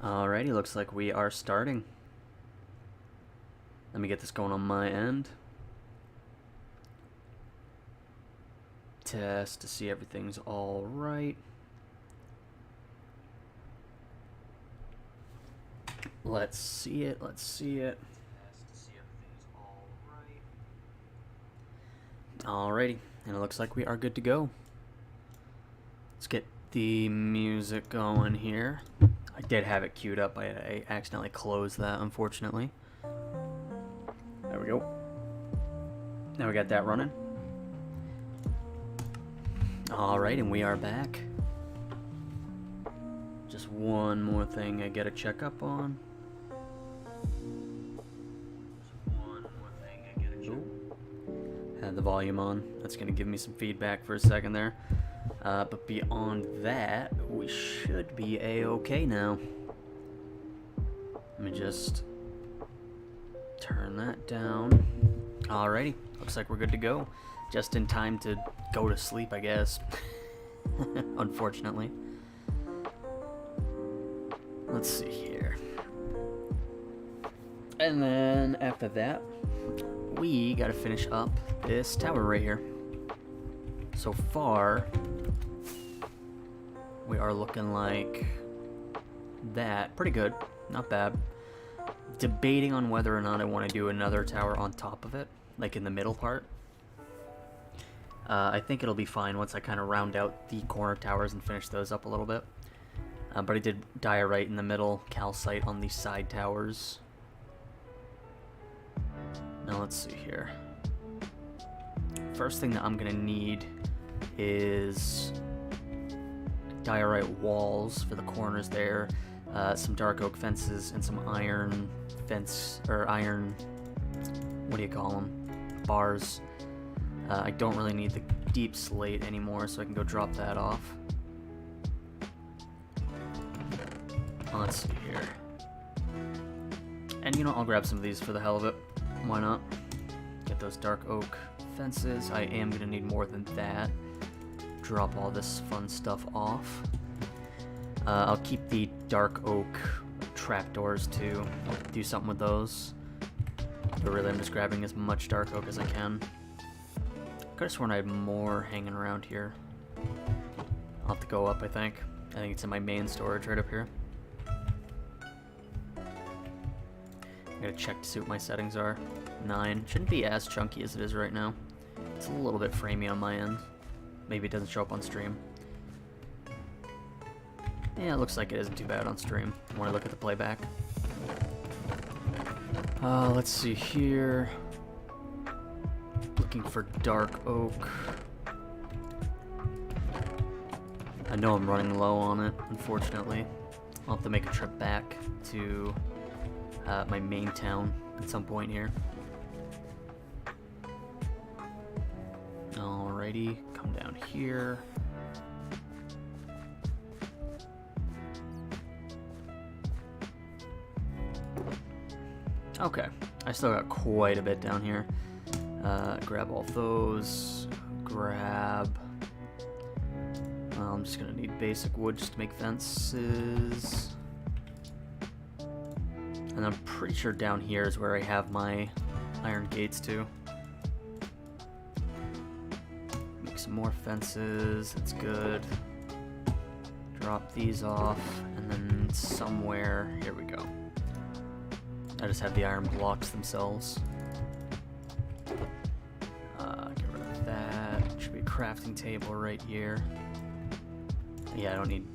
Alrighty, looks like we are starting. Let me get this going on my end. Test to see everything's alright. Let's see it, let's see it. Test to see everything's alright. Alrighty, and it looks like we are good to go. Let's get the music going here. I did have it queued up. I accidentally closed that, unfortunately. There we go. Now we got that running. Alright, and we are back. Just one more thing I gotta check up on. Had the volume on. That's gonna give me some feedback for a second there. But beyond that, we should be a-okay now. Let me just turn that down. Alrighty, looks like we're good to go. Just in time to go to sleep, I guess. Unfortunately. Let's see here. And then after that, we gotta finish up this tower right here. So far, we are looking like that. Pretty good. Not bad. Debating on whether or not I want to do another tower on top of it, like in the middle part. I think it'll be fine once I kind of round out the corner towers and finish those up a little bit. But I did diorite in the middle, calcite on the side towers. Now let's see here. First thing that I'm gonna need is diorite walls for the corners there, some dark oak fences, and some iron fence, or iron, what do you call them, bars. I don't really need the deep slate anymore, so I can go drop that off. Let's see here. And you know, I'll grab some of these for the hell of it. Why not? Get those dark oak fences. I am gonna need more than that. Drop all this fun stuff off. I'll keep the dark oak trapdoors too. Do something with those. But really, I'm just grabbing as much dark oak as I can. Could've sworn I had more hanging around here. I'll have to go up, I think. I think it's in my main storage right up here. I gotta check to see what my settings are. 9. Shouldn't be as chunky as it is right now. It's a little bit framey on my end. Maybe it doesn't show up on stream. Yeah, it looks like it isn't too bad on stream when I look at the playback. Let's see here. Looking for dark oak. I know I'm running low on it, unfortunately. I'll have to make a trip back to my main town at some point here. Alrighty, come down here. Okay, I still got quite a bit down here. Grab all those. Grab. I'm just gonna need basic wood just to make fences. And I'm pretty sure down here is where I have my iron gates too. Make some more fences, that's good. Drop these off, and then somewhere, here we go. I just have the iron blocks themselves. Get rid of that. Should be a crafting table right here. Yeah, I don't need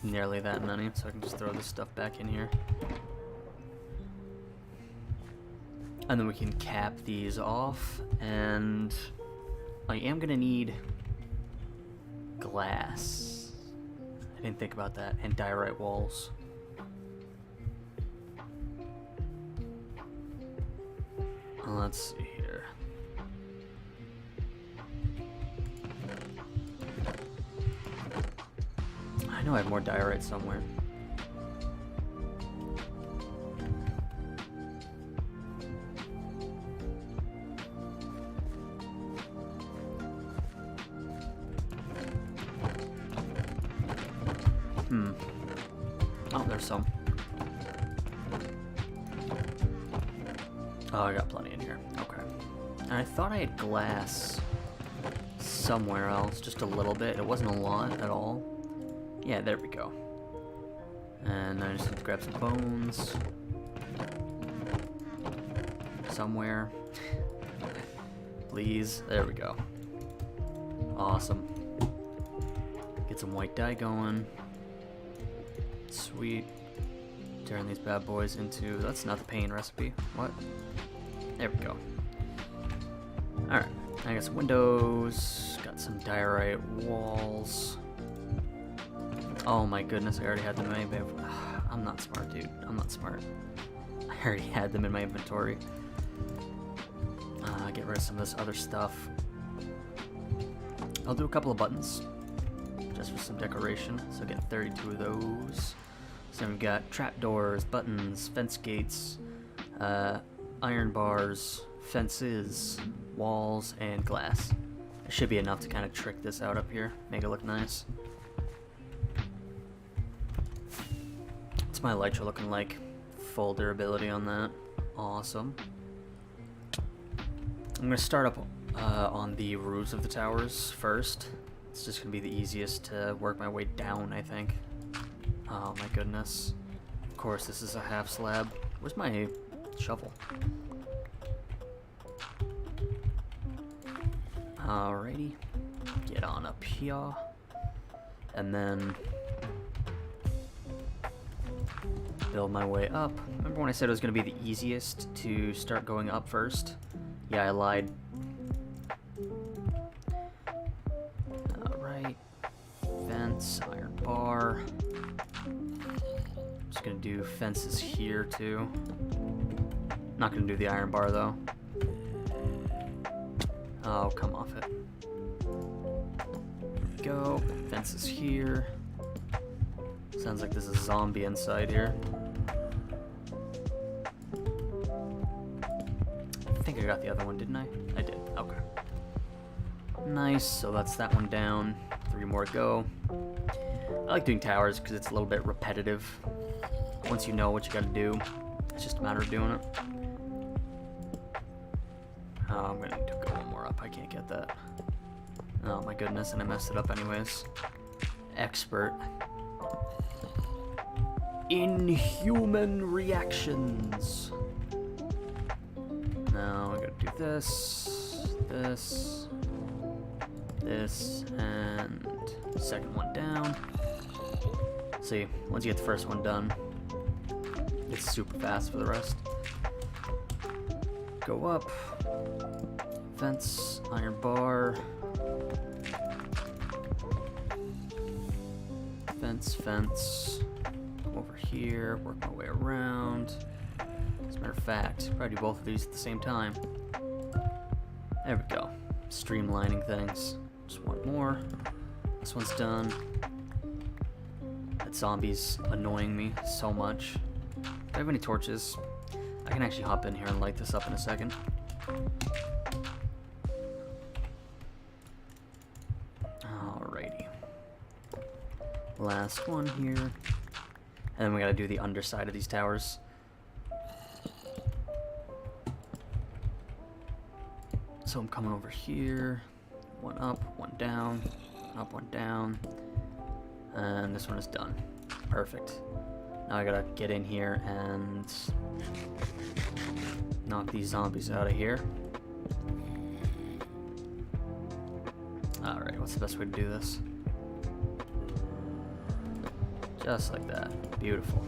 nearly that many, so I can just throw this stuff back in here. And then we can cap these off, and I am gonna need glass. I didn't think about that, and diorite walls. Let's see here. I know I have more diorite somewhere. Oh, there's some. Oh, I got plenty in here. Okay. And I thought I had glass somewhere else, just a little bit. It wasn't a lot at all. Yeah, there we go. And I just need to grab some bones. Somewhere. Please. There we go. Awesome. Get some white dye going. Sweet. Turn these bad boys into... That's not the pain recipe. What? There we go. Alright. I got some windows. Got some diorite walls. Oh my goodness, I already had them in my inventory. I'm not smart, dude. I'm not smart. I already had them in my inventory. Get rid of some of this other stuff. I'll do a couple of buttons. Just for some decoration. So get 32 of those. So we've got trapdoors, buttons, fence gates, iron bars, fences, walls, and glass. It should be enough to kind of trick this out up here. Make it look nice. What's my elytra looking like? Full durability on that. Awesome. I'm going to start up on the roofs of the towers first. It's just going to be the easiest to work my way down, I think. Oh my goodness. Of course, this is a half slab. Where's my shovel? Alrighty. Get on up here. And then build my way up. Remember when I said it was going to be the easiest to start going up first? Yeah, I lied. Alright. Fence, iron bar. Just gonna do fences here too. Not gonna do the iron bar though. Oh, come off it. There we go. Fences here. Sounds like there's a zombie inside here. I think I got the other one, didn't I? I did. Okay. Nice. So that's that one down. 3 more to go. I like doing towers because it's a little bit repetitive. Once you know what you gotta do, it's just a matter of doing it. Oh, I'm gonna need to go one more up. I can't get that. Oh my goodness, and I messed it up anyways. Expert. Inhuman reactions. Now I gotta do this, this, this, and second one down. See, once you get the first one done, it's super fast for the rest. Go up. Fence, iron bar. Fence, fence. Come over here, work my way around. As a matter of fact, probably do both of these at the same time. There we go. Streamlining things. Just one more. This one's done. That zombie's annoying me so much. Do I have any torches? I can actually hop in here and light this up in a second. Alrighty. Last one here. And then we gotta do the underside of these towers. So I'm coming over here. One up, one down. Up, one down. And this one is done. Perfect. Now I gotta get in here and knock these zombies out of here. Alright, what's the best way to do this? Just like that. Beautiful.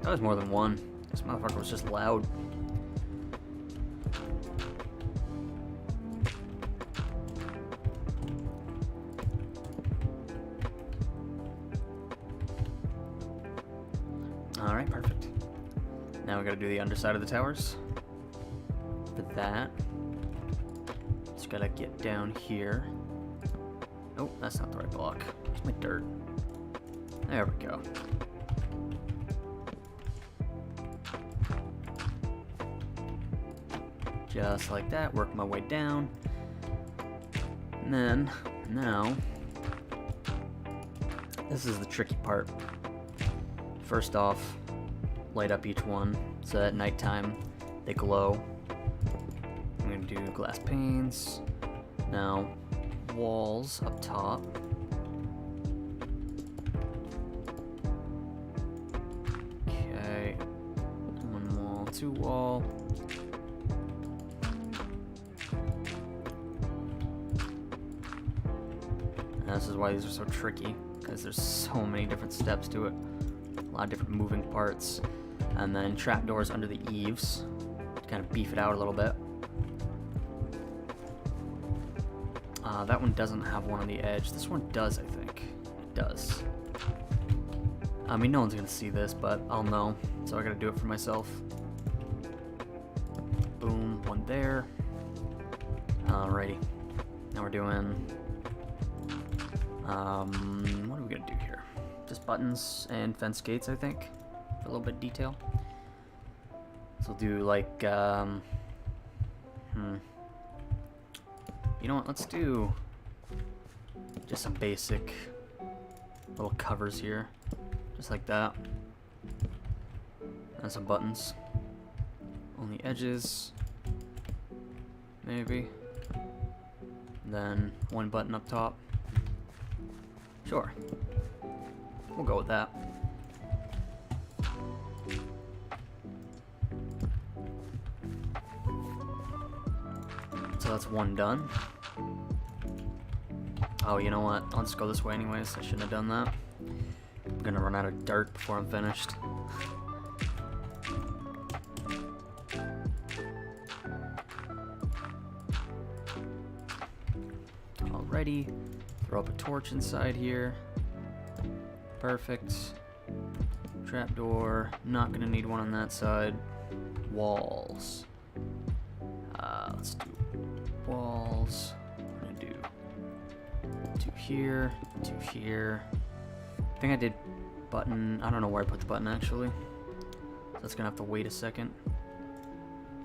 That was more than one. This motherfucker was just loud. Alright, perfect. Now we gotta do the underside of the towers. For that, just gotta get down here. Oh, that's not the right block. It's my dirt. There we go. Just like that, work my way down. And then, now, this is the tricky part. first off, light up each one so that at nighttime they glow. I'm going to do glass panes. Now, walls up top. Okay, 1 wall, 2 wall. And this is why these are so tricky, because there's so many different steps to it. A lot of different moving parts. And then trapdoors under the eaves to kind of beef it out a little bit. That one doesn't have one on the edge. This one does, I think. It does. I mean, no one's gonna see this, but I'll know, so I gotta do it for myself. Boom, one there. Alrighty. Now we're doing... what are we gonna do here? Just buttons and fence gates, I think, for a little bit of detail. So we'll do like, you know what, let's do just some basic little covers here, just like that, and some buttons on the edges, maybe, and then 1 button up top. Sure, we'll go with that. So that's 1 done. Oh, you know what? I'll just go this way anyways. I shouldn't have done that. I'm gonna run out of dirt before I'm finished. Alrighty. Throw up a torch inside here. Perfect. Trapdoor. Not gonna need one on that side. Walls. Let's do walls. We're gonna do 2 here, 2 here. I think I did button. I don't know where I put the button actually. So that's gonna have to wait a second.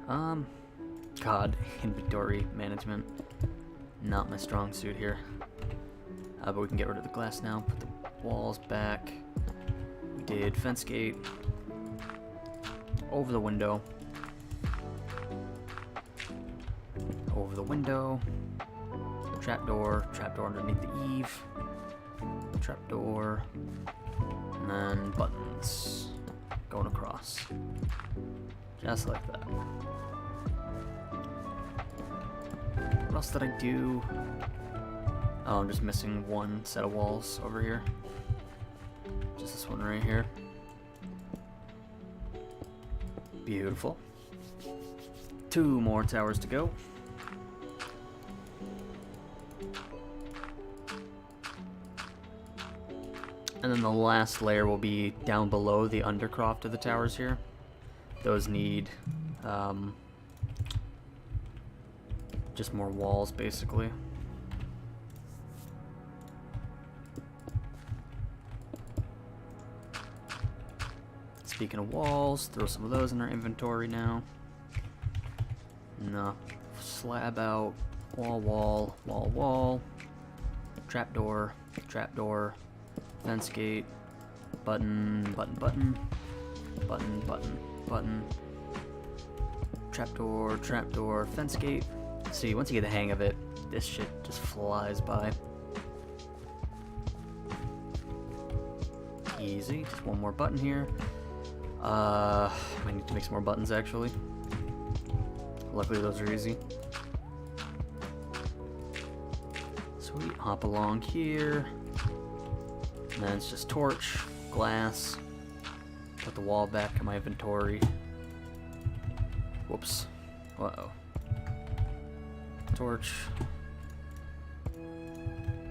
God, inventory management. Not my strong suit here. But we can get rid of the glass now. Put the walls back. We did fence gate. Over the window. Over the window, trapdoor, trapdoor underneath the eave, trapdoor, and then buttons going across, just like that. What else did I do? Oh, I'm just missing 1 set of walls over here, just this one right here. Beautiful. 2 more towers to go. And then the last layer will be down below the undercroft of the towers here. Those need just more walls, basically. Speaking of walls, throw some of those in our inventory now. No, slab out, wall, wall, wall, wall, trapdoor, trapdoor, fence gate, button, button, button, button, button, button, trapdoor, trapdoor, fence gate. See, once you get the hang of it, this shit just flies by. Easy, just 1 more button here. I need to make some more buttons actually. Luckily those are easy. Sweet, hop along here. And then it's just torch, glass, put the wall back in my inventory. Whoops. Uh-oh. Torch,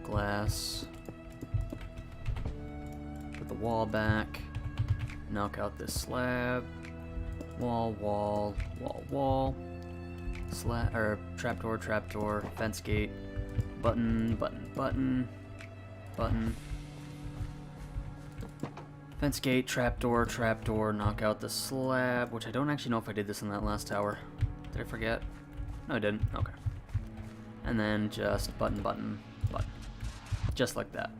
glass, put the wall back, knock out this slab, wall, wall, wall, wall, slab, or trapdoor, trapdoor, fence gate, button, button, button, button, fence gate, trapdoor, trapdoor, knock out the slab, which I don't actually know if I did this in that last tower. Did I forget? No, I didn't. Okay. And then just button, button, button. Just like that.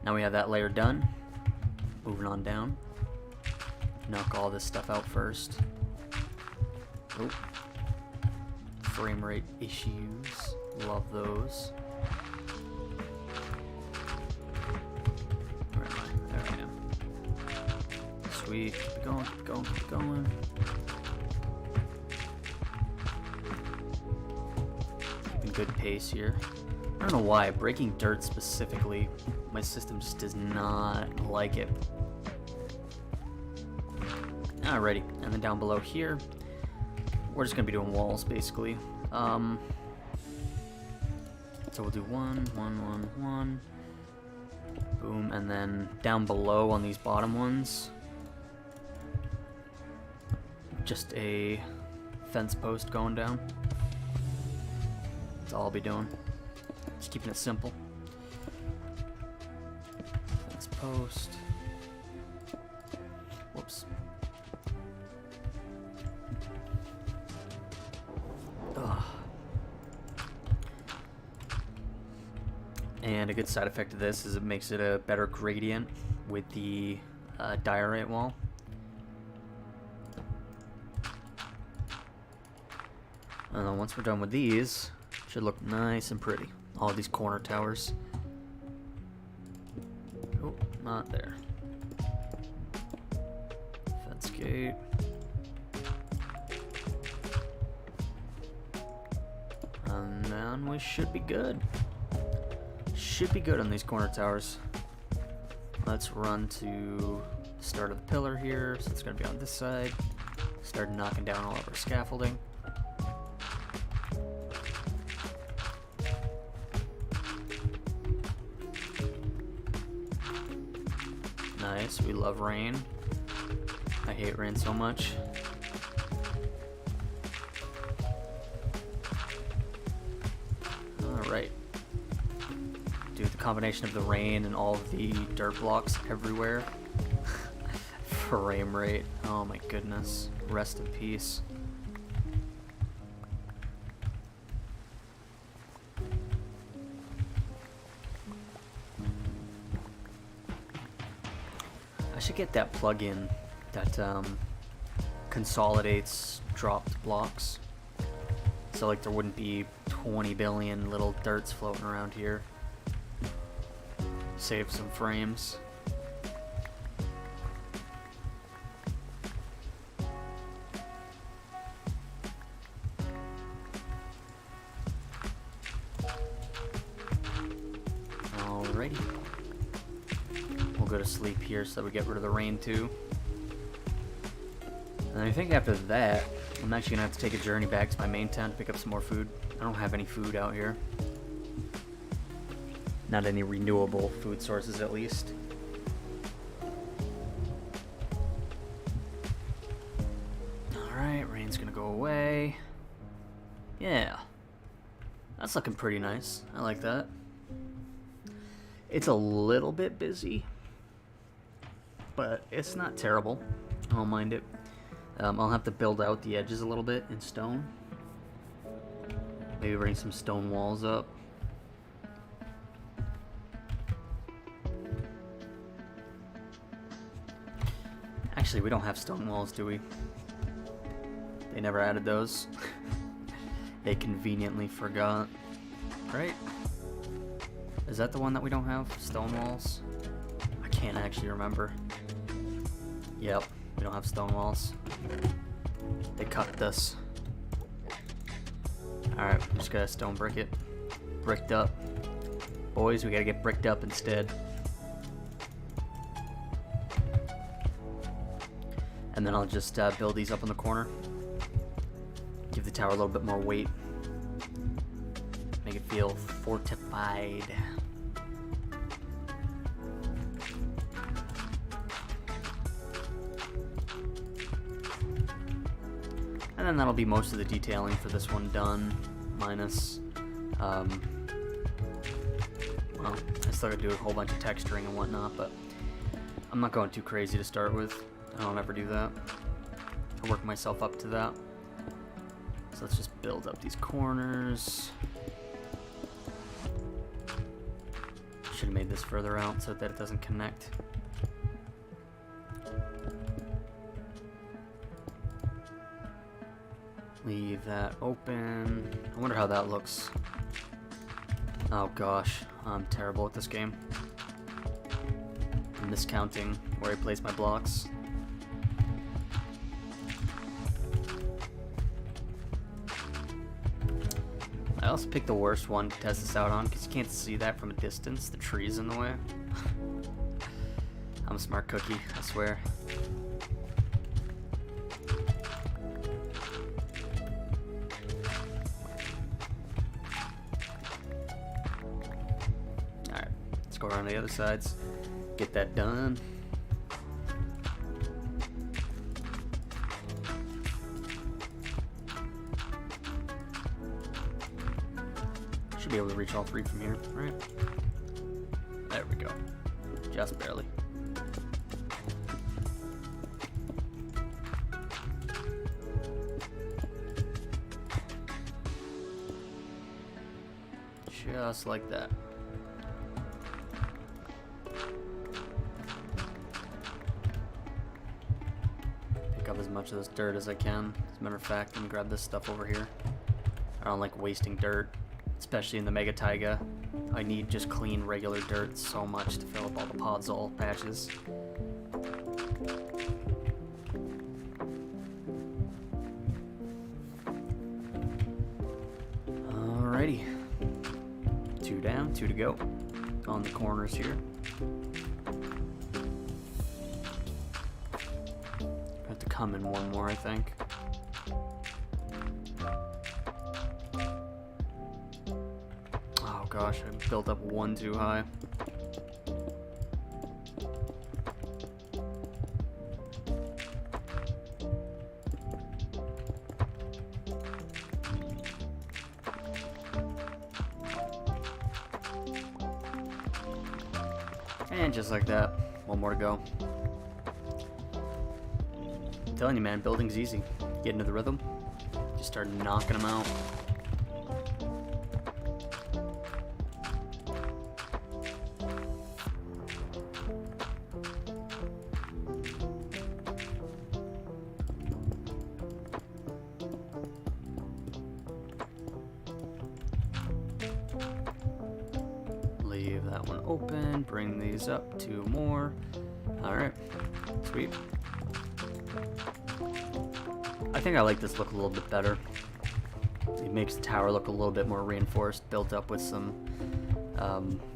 Now we have that layer done. Moving on down. Knock all this stuff out first. Oh. Frame rate issues. Love those. Where am I? There I am. Sweet. Keep going, keep going, keep going. Keeping good pace here. I don't know why. Breaking dirt specifically, my system just does not like it. Alrighty, and then down below here, we're just gonna be doing walls basically. So we'll do one, boom, and then down below on these bottom ones, just a fence post going down. That's all I'll be doing. Just keeping it simple. Fence post. Whoops. And a good side effect of this is it makes it a better gradient with the diorite wall. And then once we're done with these, it should look nice and pretty. All these corner towers. Oh, not there. Fence gate. And then we should be good. Should be good on these corner towers. Let's run to the start of the pillar here, so it's going to be on this side. Start knocking down all of our scaffolding. Nice, we love rain. I hate rain so much. Alright. Dude, the combination of the rain and all of the dirt blocks everywhere. Frame rate. Oh my goodness. Rest in peace. I should get that plugin that consolidates dropped blocks. So like there wouldn't be 20 billion little dirts floating around here. Save some frames. Alrighty. We'll go to sleep here so that we get rid of the rain too. And I think after that, I'm actually gonna have to take a journey back to my main town to pick up some more food. I don't have any food out here. Not any renewable food sources, at least. Alright, rain's gonna go away. Yeah. That's looking pretty nice. I like that. It's a little bit busy, but it's not terrible. I don't mind it. I'll have to build out the edges a little bit in stone. Maybe bring some stone walls up. Actually, we don't have stone walls, do we? They never added those. They conveniently forgot. Right? Is that the one that we don't have? Stone walls? I can't actually remember. Yep, we don't have stone walls. They cut this. Alright, we just gotta stone brick it. Bricked up. Boys, we gotta get bricked up instead. And then I'll just build these up in the corner. Give the tower a little bit more weight. Make it feel fortified. And then that'll be most of the detailing for this one done. Minus, well, I still gotta do a whole bunch of texturing and whatnot, but I'm not going too crazy to start with. I don't ever do that. I work myself up to that. So let's just build up these corners. Should have made this further out so that it doesn't connect. Leave that open. I wonder how that looks. Oh gosh, I'm terrible at this game. I'm miscounting where I place my blocks. I also picked the worst one to test this out on because you can't see that from a distance. The tree's in the way. I'm a smart cookie, I swear. Alright, let's go around the other sides. Get that done. Should be able to reach all three from here, right? There we go. Just barely. Just like that. Pick up as much of this dirt as I can. As a matter of fact, let me grab this stuff over here. I don't like wasting dirt, especially in the Mega Taiga. I need just clean, regular dirt so much to fill up all the Podzol patches. Alrighty. 2 down, 2 to go. On the corners here. Have to come in one more, I think. Oh gosh, I built up one too high. And just like that, one more to go. I'm telling you, man, building's easy. Get into the rhythm, just start knocking them out. Leave that one open, bring these up 2 more. Alright, sweet. I think I like this look a little bit better. It makes the tower look a little bit more reinforced, built up with some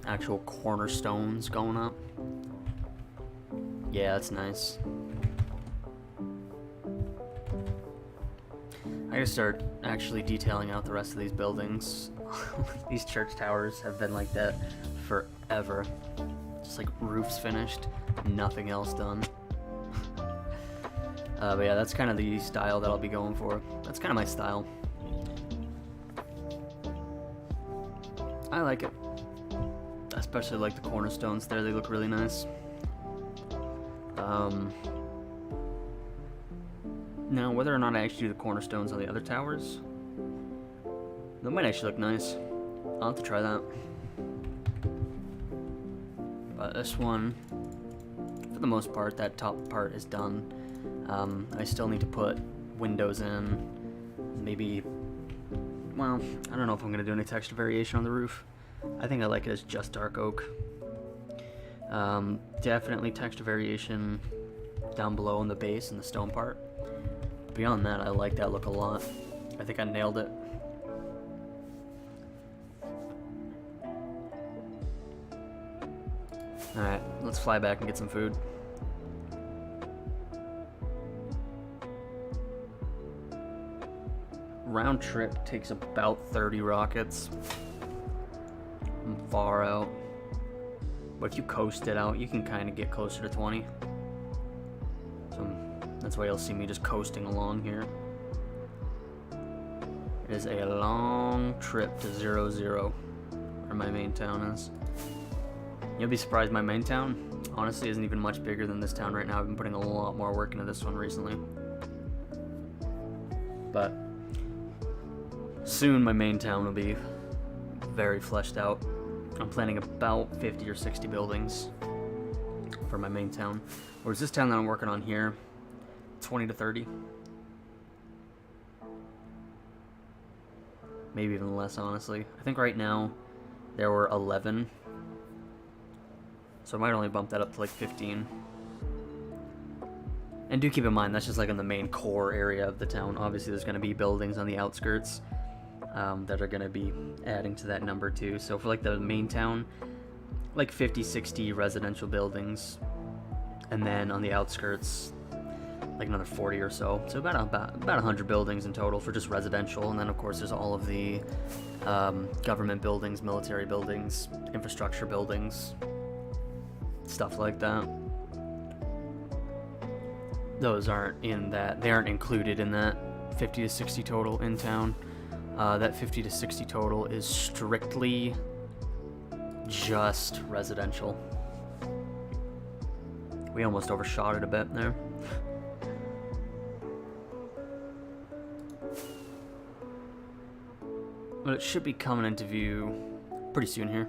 actual cornerstones going up. Yeah, that's nice. I gotta start actually detailing out the rest of these buildings. These church towers have been like that forever. Just like roofs finished, nothing else done. But yeah, that's kind of the style that I'll be going for. That's kind of my style. I like it. I especially like the cornerstones there, they look really nice. Now, whether or not I actually do the cornerstones on the other towers, that might actually look nice. I'll have to try that. But this one, for the most part, that top part is done. I still need to put windows in. Maybe, well, I don't know if I'm going to do any texture variation on the roof. I think I like it as just dark oak. Definitely texture variation down below in the base and the stone part. Beyond that, I like that look a lot. I think I nailed it. Alright, let's fly back and get some food. Round trip takes about 30 rockets. I'm far out. But if you coast it out, you can kind of get closer to 20. So that's why you'll see me just coasting along here. It is a long trip to 0-0, where my main town is. You'll be surprised, my main town honestly isn't even much bigger than this town right now. I've been putting a lot more work into this one recently. But soon my main town will be very fleshed out. I'm planning about 50 or 60 buildings for my main town. Whereas this town that I'm working on here, 20 to 30. Maybe even less, honestly. I think right now there were 11. So I might only bump that up to like 15. And do keep in mind, that's just like in the main core area of the town. Obviously, there's going to be buildings on the outskirts that are going to be adding to that number too. So for like the main town, like 50, 60 residential buildings. And then on the outskirts, like another 40 or so. So about 100 buildings in total for just residential. And then, of course, there's all of the government buildings, military buildings, infrastructure buildings, stuff like that. Those aren't in that. They aren't included in that 50 to 60 total in town. That 50 to 60 total is strictly just residential. We almost overshot it a bit there. But it should be coming into view pretty soon here.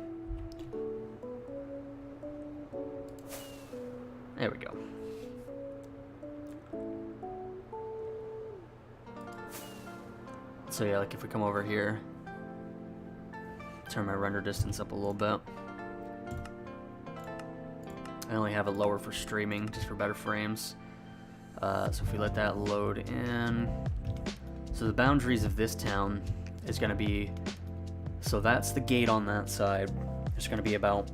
There we go. So yeah, like if we come over here, turn my render distance up a little bit. I only have it lower for streaming, just for better frames. So if we let that load in. So the boundaries of this town is going to be, so that's the gate on that side. There's going to be about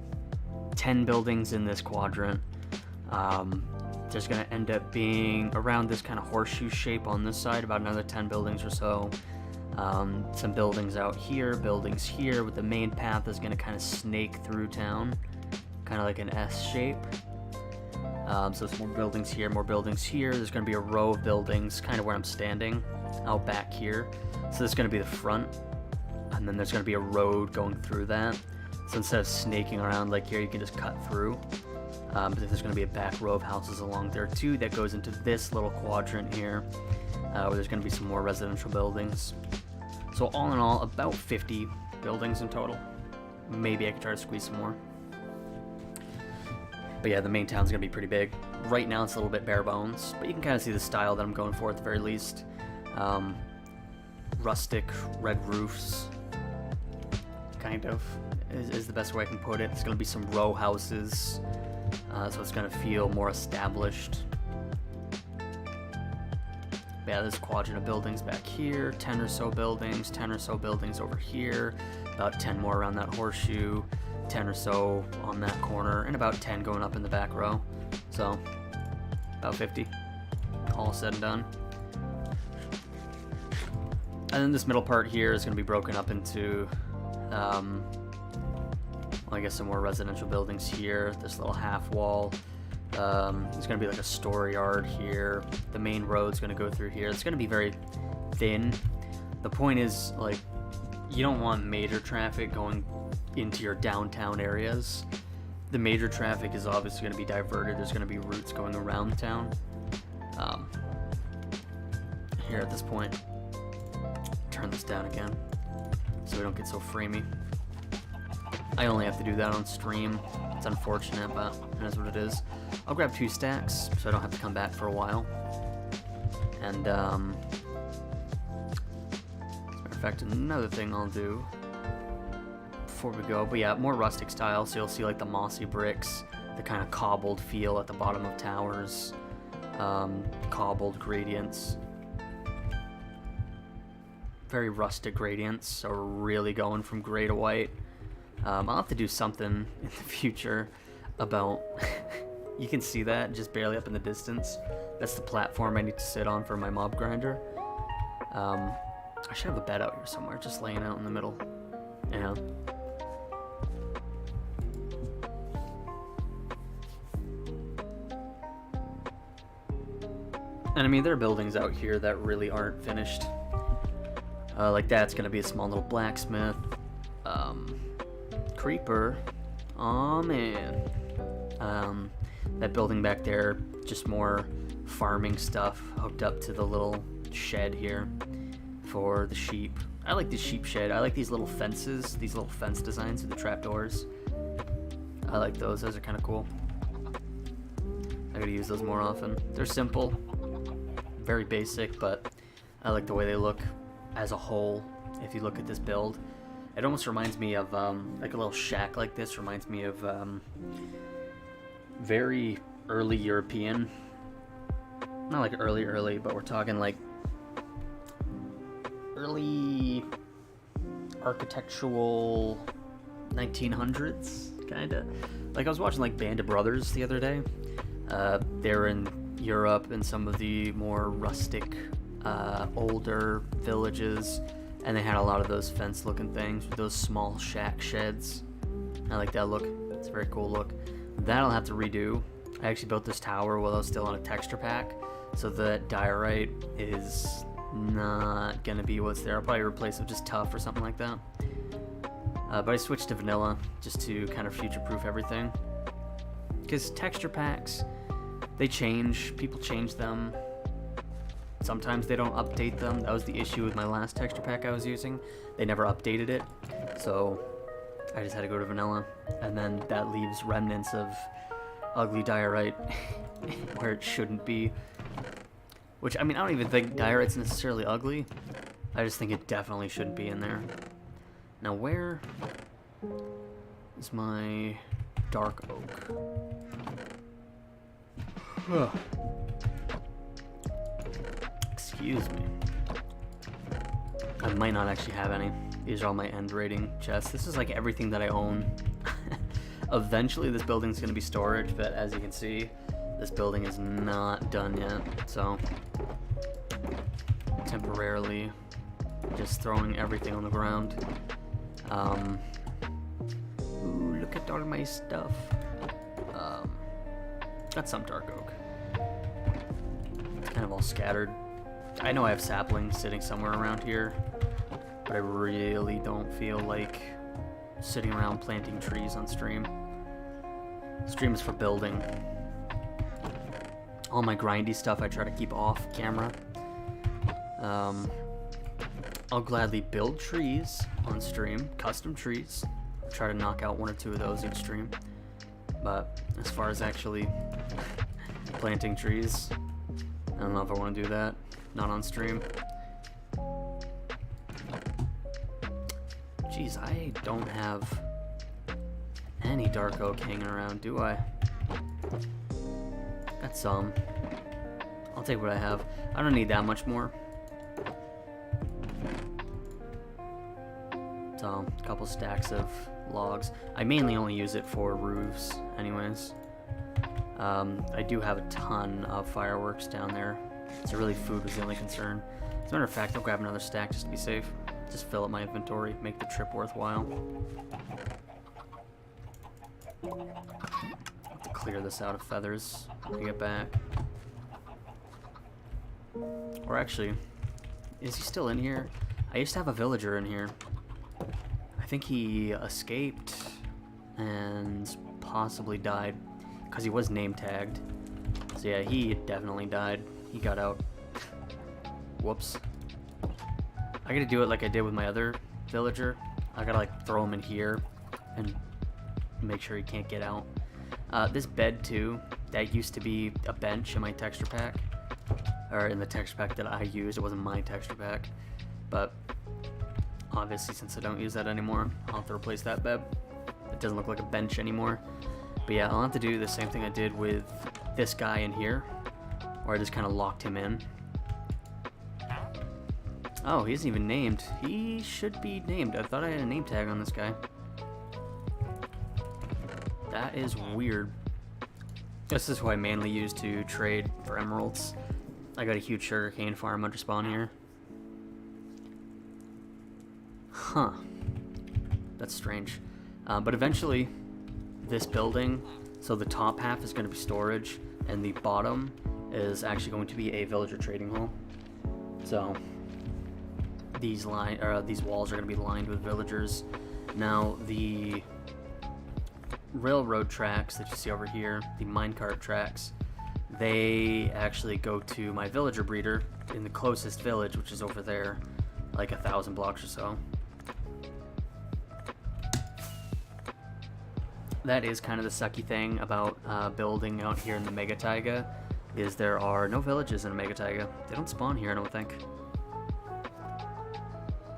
10 buildings in this quadrant. There's going to end up being around this kind of horseshoe shape on this side, about another 10 buildings or so. Some buildings out here, buildings here, with the main path is going to kind of snake through town, kind of like an S shape. So some more buildings here, more buildings here. There's going to be a row of buildings kind of where I'm standing out back here. So this is going to be the front, and then there's going to be a road going through that. So instead of snaking around like here, you can just cut through. But there's going to be a back row of houses along there too that goes into this little quadrant here, where there's going to be some more residential buildings. So all in all, about 50 buildings in total. Maybe I could try to squeeze some more. But yeah, the main town's going to be pretty big. Right now it's a little bit bare bones, but you can kind of see the style that I'm going for at the very least. Rustic, red roofs, kind of, is the best way I can put it. It's going to be some row houses, so it's going to feel more established. But yeah, there's a quadrant of buildings back here, 10 or so buildings, 10 or so buildings over here, about 10 more around that horseshoe, 10 or so on that corner, and about 10 going up in the back row. So, about 50, all said and done. And then this middle part here is going to be broken up into, well, I guess some more residential buildings here, this little half wall. There's going to be like a store yard here. The main road's going to go through here. It's going to be very thin. The point is, like, you don't want major traffic going into your downtown areas. The major traffic is obviously going to be diverted. There's going to be routes going around town. Here at this point, turn this down again so we don't get so framey. I only have to do that on stream. It's unfortunate, but it is what it is. I'll grab 2 stacks so I don't have to come back for a while. And as a matter of fact, another thing I'll do before we go, but yeah, more rustic style, so you'll see like the mossy bricks, the kind of cobbled feel at the bottom of towers, cobbled gradients, very rustic gradients, so we're really going from gray to white. I'll have to do something in the future about you can see that just barely up in the distance. That's the platform I need to sit on for my mob grinder. I should have a bed out here somewhere, just laying out in the middle. You know? And I mean, there are buildings out here that really aren't finished. Like that's gonna be a small little blacksmith. Creeper. Aw, man. That building back there, just more farming stuff hooked up to the little shed here for the sheep. I like the sheep shed. I like these little fences, these little fence designs with the trapdoors. I like those. Those are kind of cool. I gotta use those more often. They're simple, very basic, but I like the way they look as a whole. if you look at this build. It almost reminds me of, like a little shack like this reminds me of very early European. Not like early, but we're talking like early architectural 1900s, kinda. Like I was watching like Band of Brothers the other day. They're in Europe in some of the more rustic, older villages, and they had a lot of those fence-looking things with those small shack sheds. I like that look. It's a very cool look. That I'll have to redo. I actually built this tower while I was still on a texture pack, so that diorite is not gonna be what's there. I'll probably replace it with just tough or something like that. But I switched to vanilla just to kind of future-proof everything. Because texture packs, they change, people change them. Sometimes they don't update them. That was the issue with my last texture pack I was using. They never updated it, so I just had to go to vanilla. And then that leaves remnants of ugly diorite where it shouldn't be. Which, I mean, I don't even think diorite's necessarily ugly. I just think it definitely shouldn't be in there. Now, where is my dark oak? Ugh. Excuse me. I might not actually have any. These are all my end rating chests. This is like everything that I own. Eventually this building's going to be storage, but as you can see, this building is not done yet. So, temporarily just throwing everything on the ground. Ooh, look at all my stuff. Got some dark oak. It's kind of all scattered. I know I have saplings sitting somewhere around here, but I really don't feel like sitting around planting trees on stream. Stream is for building. All my grindy stuff I try to keep off camera. I'll gladly build trees on stream, custom trees. I'll try to knock out 1 or 2 of those each stream. But as far as actually planting trees, I don't know if I want to do that. Not on stream. Jeez, I don't have any dark oak hanging around, do I? Got some. I'll take what I have. I don't need that much more. So, a couple stacks of logs. I mainly only use it for roofs, anyways. I do have a ton of fireworks down there, so really food was the only concern. As a matter of fact, I'll grab another stack just to be safe. Just fill up my inventory, make the trip worthwhile. Have to clear this out of feathers when we get back. Or actually, is he still in here? I used to have a villager in here. I think he escaped and possibly died because he was name tagged. So yeah, he definitely died. He got out. Whoops. I gotta do it like I did with my other villager. I gotta like throw him in here and make sure he can't get out. This bed too, that used to be a bench in my texture pack. Or in the texture pack that I used. It wasn't my texture pack. But obviously, since I don't use that anymore, I'll have to replace that bed. It doesn't look like a bench anymore. But yeah, I'll have to do the same thing I did with this guy in here, where I just kind of locked him in. Oh, he isn't even named. He should be named. I thought I had a name tag on this guy. That is weird. This is who I mainly use to trade for emeralds. I got a huge sugarcane farm under spawn here. Huh. That's strange. But eventually, this building, so the top half is going to be storage, and the bottom is actually going to be a villager trading hall. So these walls are going to be lined with villagers. Now the railroad tracks that you see over here, the minecart tracks, they actually go to my villager breeder in the closest village, which is over there, like 1,000 blocks or so. That is kind of the sucky thing about building out here in the Mega Taiga, is there are no villages in Mega Taiga. They don't spawn here, I don't think.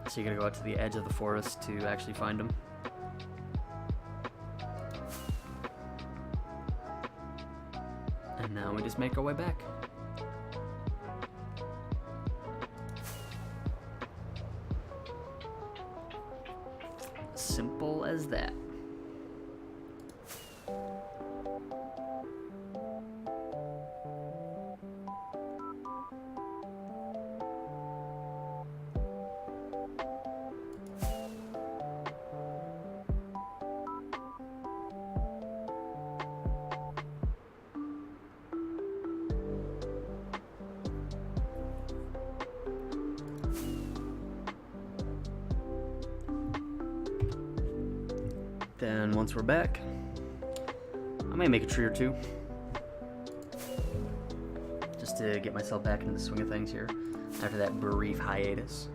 So you gotta go out to the edge of the forest to actually find them. And now we just make our way back. Simple as that. Then once we're back, I may make a tree or two, just to get myself back into the swing of things here after that brief hiatus.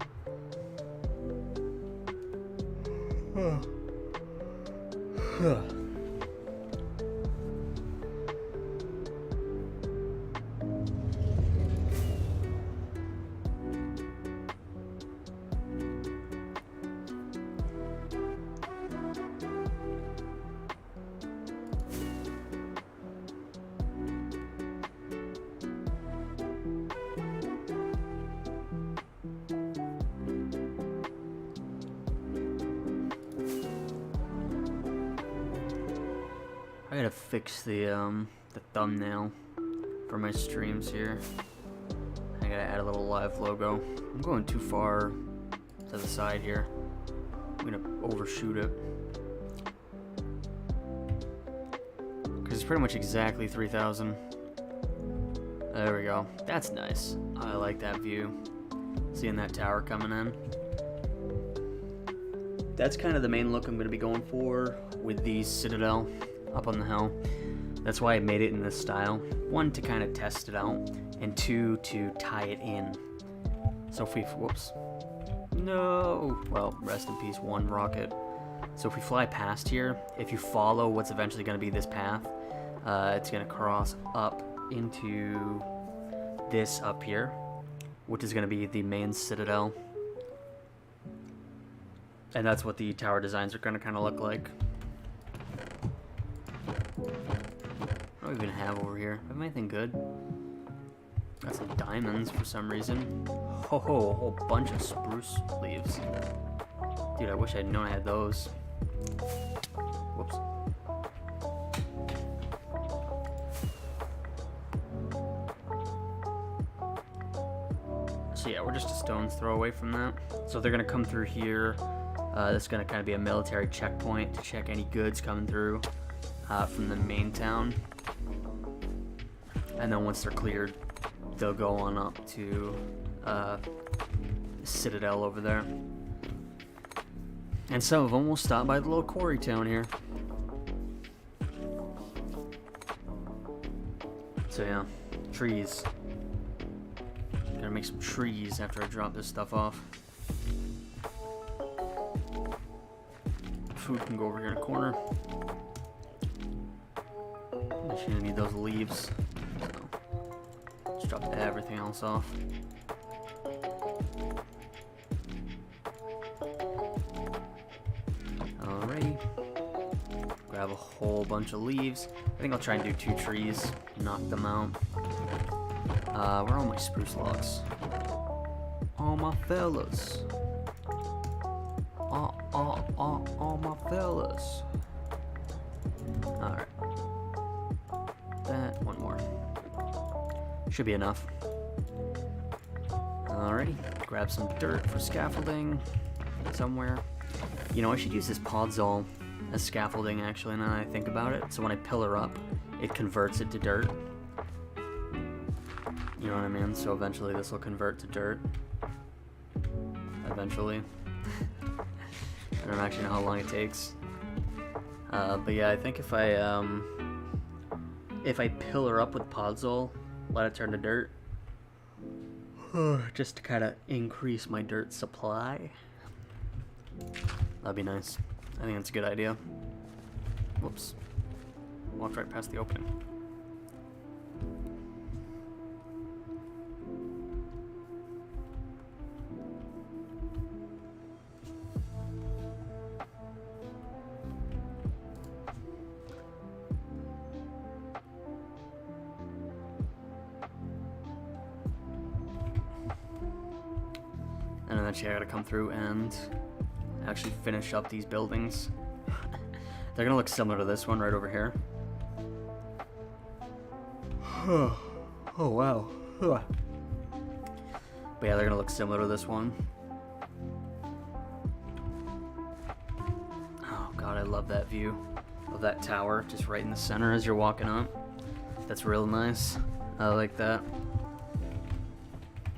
I gotta fix the thumbnail for my streams here. I gotta add a little live logo. I'm going too far to the side here. I'm gonna overshoot it. Because it's pretty much exactly 3,000. There we go. That's nice. I like that view. Seeing that tower coming in. That's kind of the main look I'm gonna be going for with the Citadel up on the hill. That's why I made it in this style. One, to kind of test it out, and two, to tie it in. So if we, whoops, no, well, rest in peace, one rocket. So if we fly past here, if you follow what's eventually going to be this path, it's going to cross up into this up here, which is going to be the main Citadel. And that's what the tower designs are going to kind of look like. What do we even have over here? Have anything good? Got some diamonds for some reason. Ho ho, a whole bunch of spruce leaves. Dude, I wish I'd known I had those. Whoops. So yeah, we're just a stone's throw away from that. So they're gonna come through here. That's gonna kind of be a military checkpoint to check any goods coming through from the main town. And then once they're cleared, they'll go on up to Citadel over there. And some of them will stop by the little quarry town here. So yeah, trees. Gotta make some trees after I drop this stuff off. Food can go over here in a corner. I'm just gonna need those leaves. Let's drop everything else off. Alrighty. Grab a whole bunch of leaves. I think I'll try and do 2 trees, knock them out. Where are all my spruce logs? All my fellas. All my fellas. Alright. That, one more. Should be enough. Alrighty, grab some dirt for scaffolding somewhere. You know, I should use this podzol as scaffolding actually now that I think about it. So when I pillar up, it converts it to dirt. You know what I mean? So eventually this will convert to dirt. Eventually. I don't actually know how long it takes. But yeah, I think if I pillar up with podzol, let it turn to dirt, just to kind of increase my dirt supply, that'd be nice. I think that's a good idea. Whoops. Walked right past the opening. eventually I gotta come through and actually finish up these buildings. They're gonna look similar to this one right over here. Oh wow. But yeah, they're gonna look similar to this one. Oh god, I love that view of that tower just right in the center as you're walking up. That's real nice. I like that.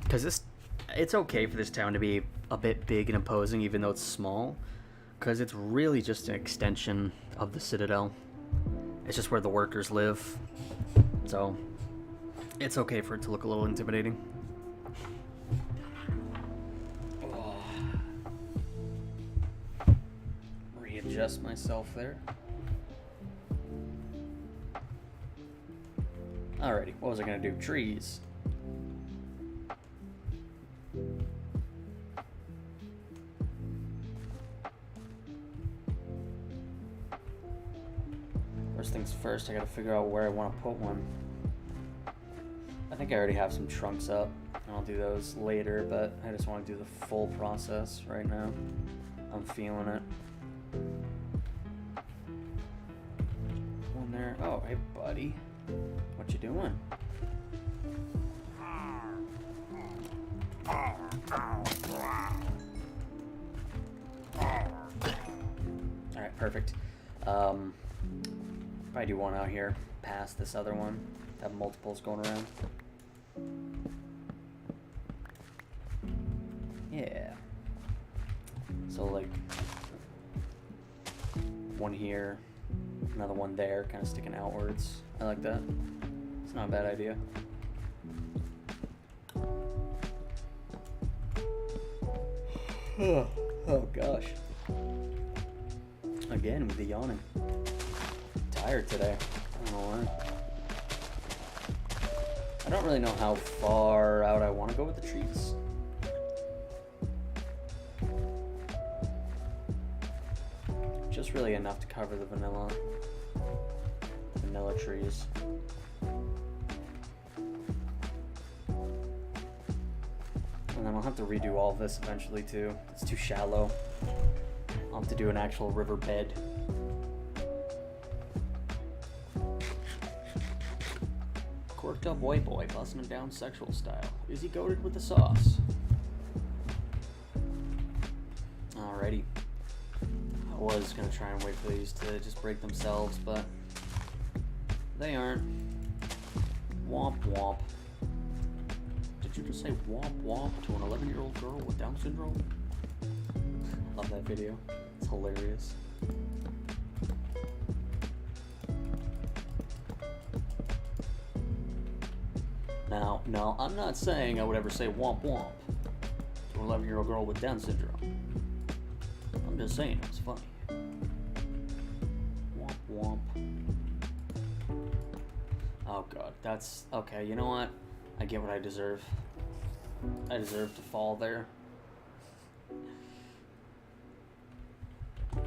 Because it's okay for this town to be a bit big and imposing even though it's small. Because it's really just an extension of the Citadel. It's just where the workers live. So it's okay for it to look a little intimidating. Oh. Readjust myself there. Alrighty, what was I gonna do? Trees. First things first, I gotta figure out where I want to put one. I think I already have some trunks up, and I'll do those later, but I just want to do the full process right now. I'm feeling it. One there. Oh, hey buddy. What you doing? Alright, perfect. Probably do one out here past this other one. Have multiples going around. Yeah. So like one here, another one there, kind of sticking outwards. I like that. It's not a bad idea. Oh gosh. Again with the yawning. Tired today. I don't know why. I don't really know how far out I want to go with the trees. Just really enough to cover the vanilla trees. And then I'll have to redo all of this eventually too. It's too shallow. I'll have to do an actual river bed. Corked up white boy busting him down sexual style. Is he goated with the sauce? Alrighty. I was gonna try and wait for these to just break themselves, but they aren't. Womp womp. Did you just say womp womp to an 11-year-old girl with Down syndrome? Love that video. It's hilarious. Now, no, I'm not saying I would ever say womp womp to an 11-year-old girl with Down syndrome. I'm just saying it was funny. Womp womp. Oh god, that's... Okay, you know what? I get what I deserve. I deserve to fall there. I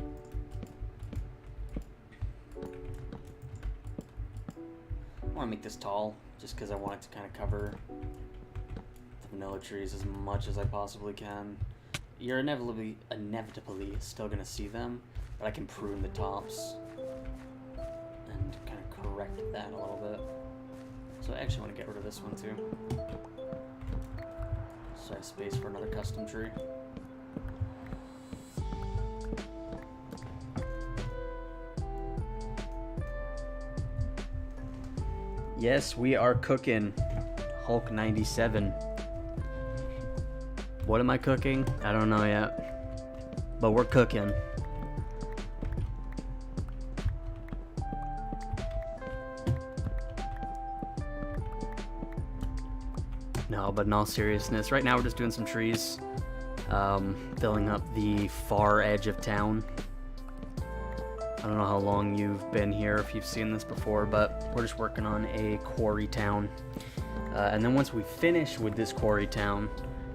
want to make this tall, just because I want it to kind of cover the vanilla trees as much as I possibly can. You're inevitably still going to see them, but I can prune the tops and kind of correct that a little bit. So I actually want to get rid of this one too. So I have space for another custom tree. Yes, we are cooking. Hulk 97. What am I cooking? I don't know yet. But we're cooking. No, but in all seriousness, right now we're just doing some trees. Filling up the far edge of town. I don't know how long you've been here, if you've seen this before, but we're just working on a quarry town. And then once we finish with this quarry town,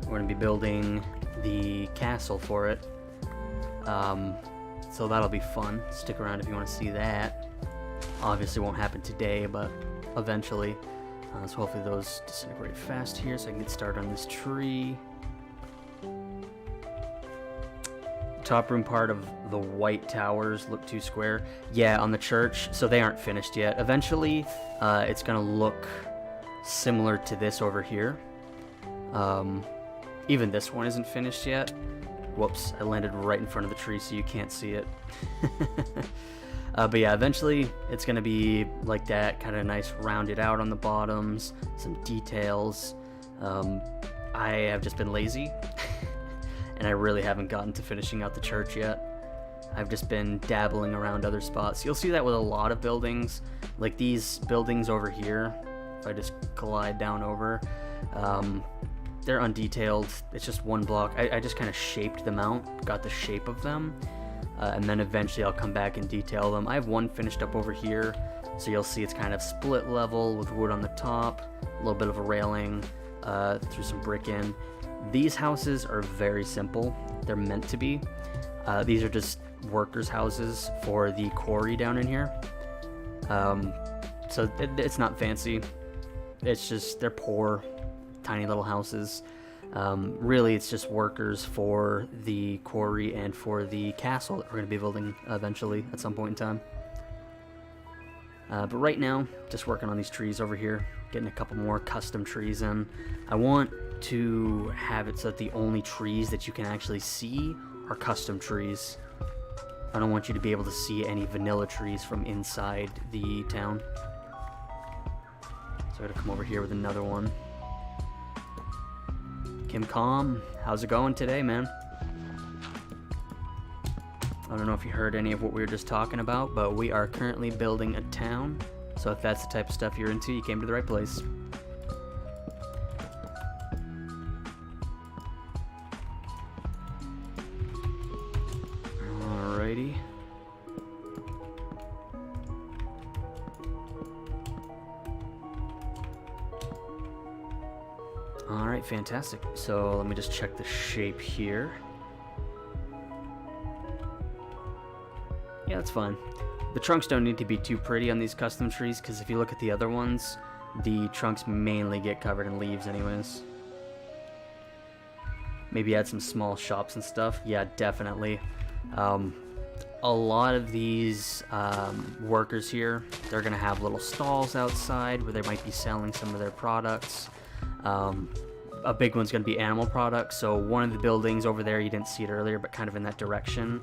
we're going to be building the castle for it. So that'll be fun. Stick around if you want to see that. Obviously won't happen today, but eventually. So hopefully those disintegrate fast here so I can get started on this tree. top room part of the white towers look too square. Yeah, on the church, so they aren't finished yet. Eventually, it's gonna look similar to this over here. Even this one isn't finished yet. Whoops, I landed right in front of the tree so you can't see it. But yeah, eventually it's gonna be like that, kind of nice rounded out on the bottoms, some details. I have just been lazy, and I really haven't gotten to finishing out the church yet. I've just been dabbling around other spots. You'll see that with a lot of buildings, like these buildings over here. If I just glide down over, they're undetailed. It's just one block. I just kind of shaped them out, got the shape of them, and then eventually I'll come back and detail them. I have one finished up over here, so you'll see it's kind of split level with wood on the top, a little bit of a railing, threw some brick in. These houses are very simple. They're meant to be. These are just workers' houses for the quarry down in here. So it's not fancy. It's just, they're poor, tiny little houses. Really, it's just workers for the quarry and for the castle that we're going to be building eventually at some point in time. But right now, just working on these trees over here, getting a couple more custom trees in. I want to have it so that the only trees that you can actually see are custom trees. I don't want you to be able to see any vanilla trees from inside the town. So I gotta come over here with another one. Kim Calm, how's it going today, man? I don't know if you heard any of what we were just talking about, but we are currently building a town. So if that's the type of stuff you're into, you came to the right place. Alrighty. Alright, fantastic. So let me just check the shape here. Yeah, that's fine. The trunks don't need to be too pretty on these custom trees, because if you look at the other ones, the trunks mainly get covered in leaves anyways. Maybe add some small shops and stuff. Yeah, definitely. A lot of these workers here, they're going to have little stalls outside where they might be selling some of their products. A big one's going to be animal products. So one of the buildings over there, you didn't see it earlier, but kind of in that direction,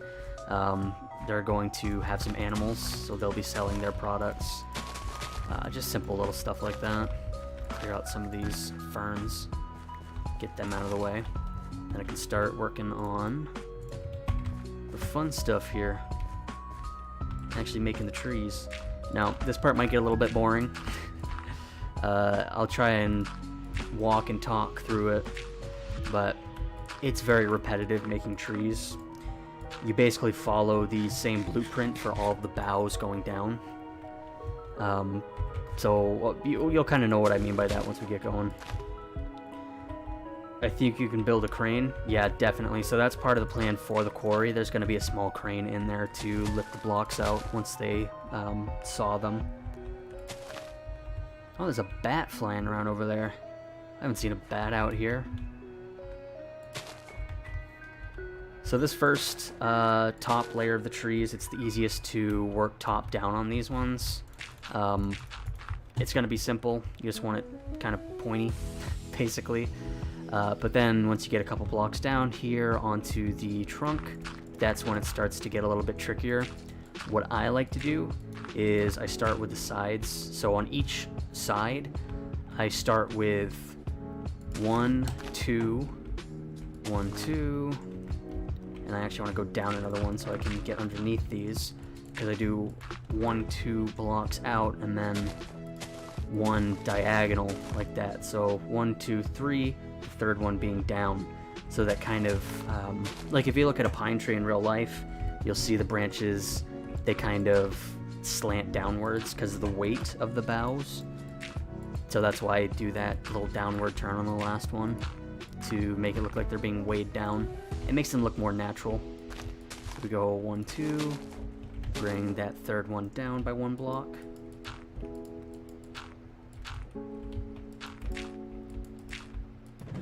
they're going to have some animals, so they'll be selling their products. Just simple little stuff like that. Clear out some of these ferns, get them out of the way. Then I can start working on the fun stuff here. Actually making the trees. Now, this part might get a little bit boring. I'll try and walk and talk through it, but it's very repetitive making trees. You basically follow the same blueprint for all of the boughs going down. So you'll kind of know what I mean by that once we get going. I think you can build a crane. Yeah, definitely. So that's part of the plan for the quarry. There's going to be a small crane in there to lift the blocks out once they saw them. Oh, there's a bat flying around over there. I haven't seen a bat out here. So this first top layer of the trees, it's the easiest to work top down on these ones. It's going to be simple. You just want it kind of pointy, basically. But then once you get a couple blocks down here onto the trunk, that's when it starts to get a little bit trickier. What I like to do is I start with the sides. So on each side, I start with 1, 2, 1, 2, and I actually want to go down another one so I can get underneath these, because I do 1, 2 blocks out and then one diagonal like that. So 1, 2, 3, the third one being down. So that kind of, like if you look at a pine tree in real life, you'll see the branches, they kind of slant downwards because of the weight of the boughs. So that's why I do that little downward turn on the last one, to make it look like they're being weighed down. It makes them look more natural. So we go 1, 2, bring that third one down by 1 block.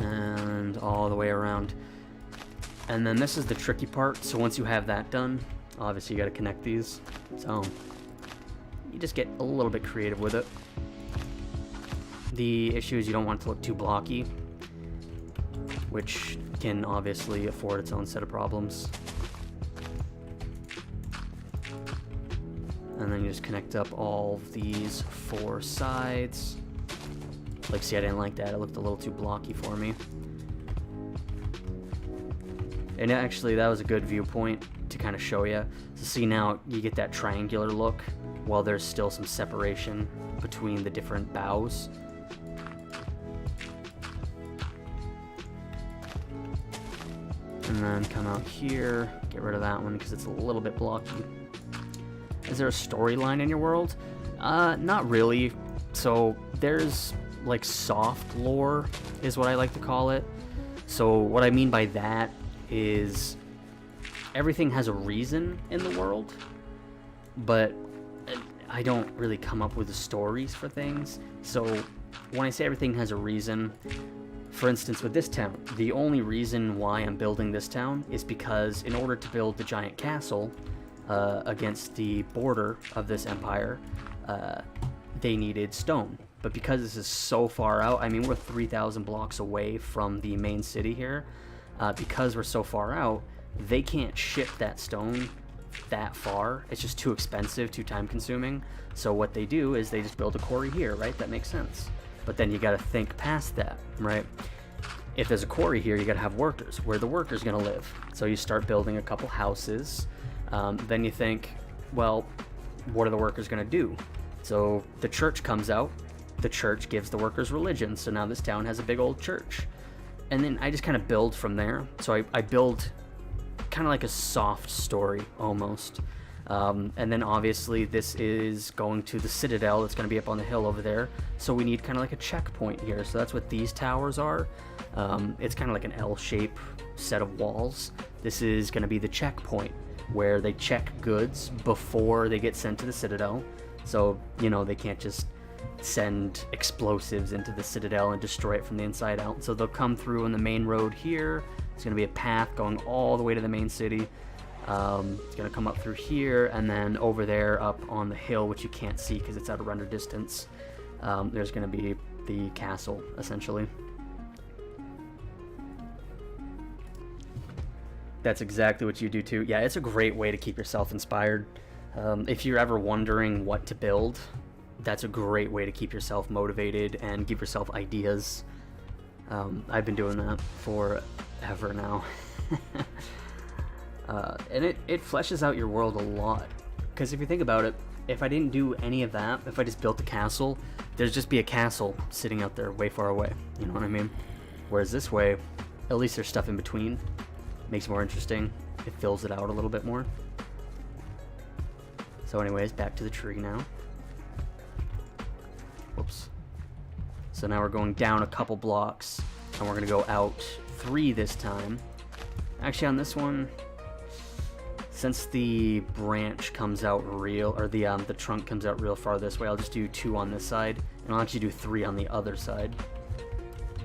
And all the way around. And then this is the tricky part. So once you have that done, obviously you got to connect these. So you just get a little bit creative with it. The issue is you don't want it to look too blocky, which can obviously afford its own set of problems. And then you just connect up all these 4 sides. Like, see, I didn't like that. It looked a little too blocky for me. And actually, that was a good viewpoint to kind of show you. So see, now you get that triangular look while there's still some separation between the different bows. And then come out here, get rid of that one because it's a little bit blocky. Is there a storyline in your world? Not really. So there's like soft lore is what I like to call it. So what I mean by that is everything has a reason in the world, but I don't really come up with the stories for things. So when I say everything has a reason, for instance, with this town, the only reason why I'm building this town is because in order to build the giant castle against the border of this empire, they needed stone. But because this is so far out, I mean, we're 3,000 blocks away from the main city here. Because we're so far out, they can't ship that stone that far. It's just too expensive, too time consuming. So what they do is they just build a quarry here, right? That makes sense. But then you got to think past that, right? If there's a quarry here, you got to have workers. Where are the workers going to live? So you start building a couple houses. Then you think, well, what are the workers going to do? So the church comes out. The church gives the workers religion. So now this town has a big old church. And then I just kind of build from there. So I build kind of like a soft story almost. And then obviously this is going to the citadel. It's going to be up on the hill over there. So we need kind of like a checkpoint here. So that's what these towers are. It's kind of like an L-shape set of walls. This is going to be the checkpoint where they check goods before they get sent to the citadel. So, you know, they can't just send explosives into the citadel and destroy it from the inside out. So they'll come through on the main road here. It's going to be a path going all the way to the main city. It's going to come up through here, and then over there up on the hill, which you can't see because it's out of render distance, there's going to be the castle, essentially. That's exactly what you do too. Yeah, it's a great way to keep yourself inspired. If you're ever wondering what to build, that's a great way to keep yourself motivated and give yourself ideas. I've been doing that forever now. And it fleshes out your world a lot. Because if you think about it, if I didn't do any of that, if I just built a castle, there'd just be a castle sitting out there way far away. You know what I mean? Whereas this way, at least there's stuff in between. Makes it more interesting. It fills it out a little bit more. So anyways, back to the tree now. Whoops. So now we're going down a couple blocks, and we're going to go out 3 this time. Actually, on this one, since the branch comes out real, or the trunk comes out real far this way, I'll just do 2 on this side, and I'll actually do 3 on the other side.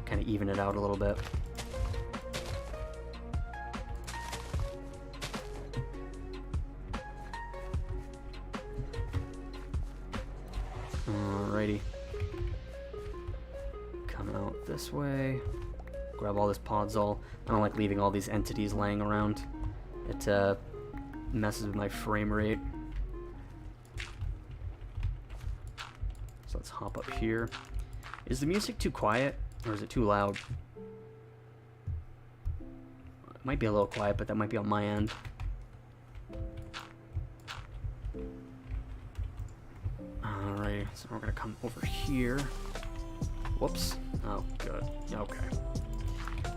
Kind of even it out a little bit. Alrighty. Come out this way. Grab all this podzol. I don't like leaving all these entities laying around. It messes with my frame rate. So let's hop up here. Is the music too quiet or is it too loud? It might be a little quiet, but that might be on my end. Alright, so we're gonna come over here. Whoops. Oh, good. Okay.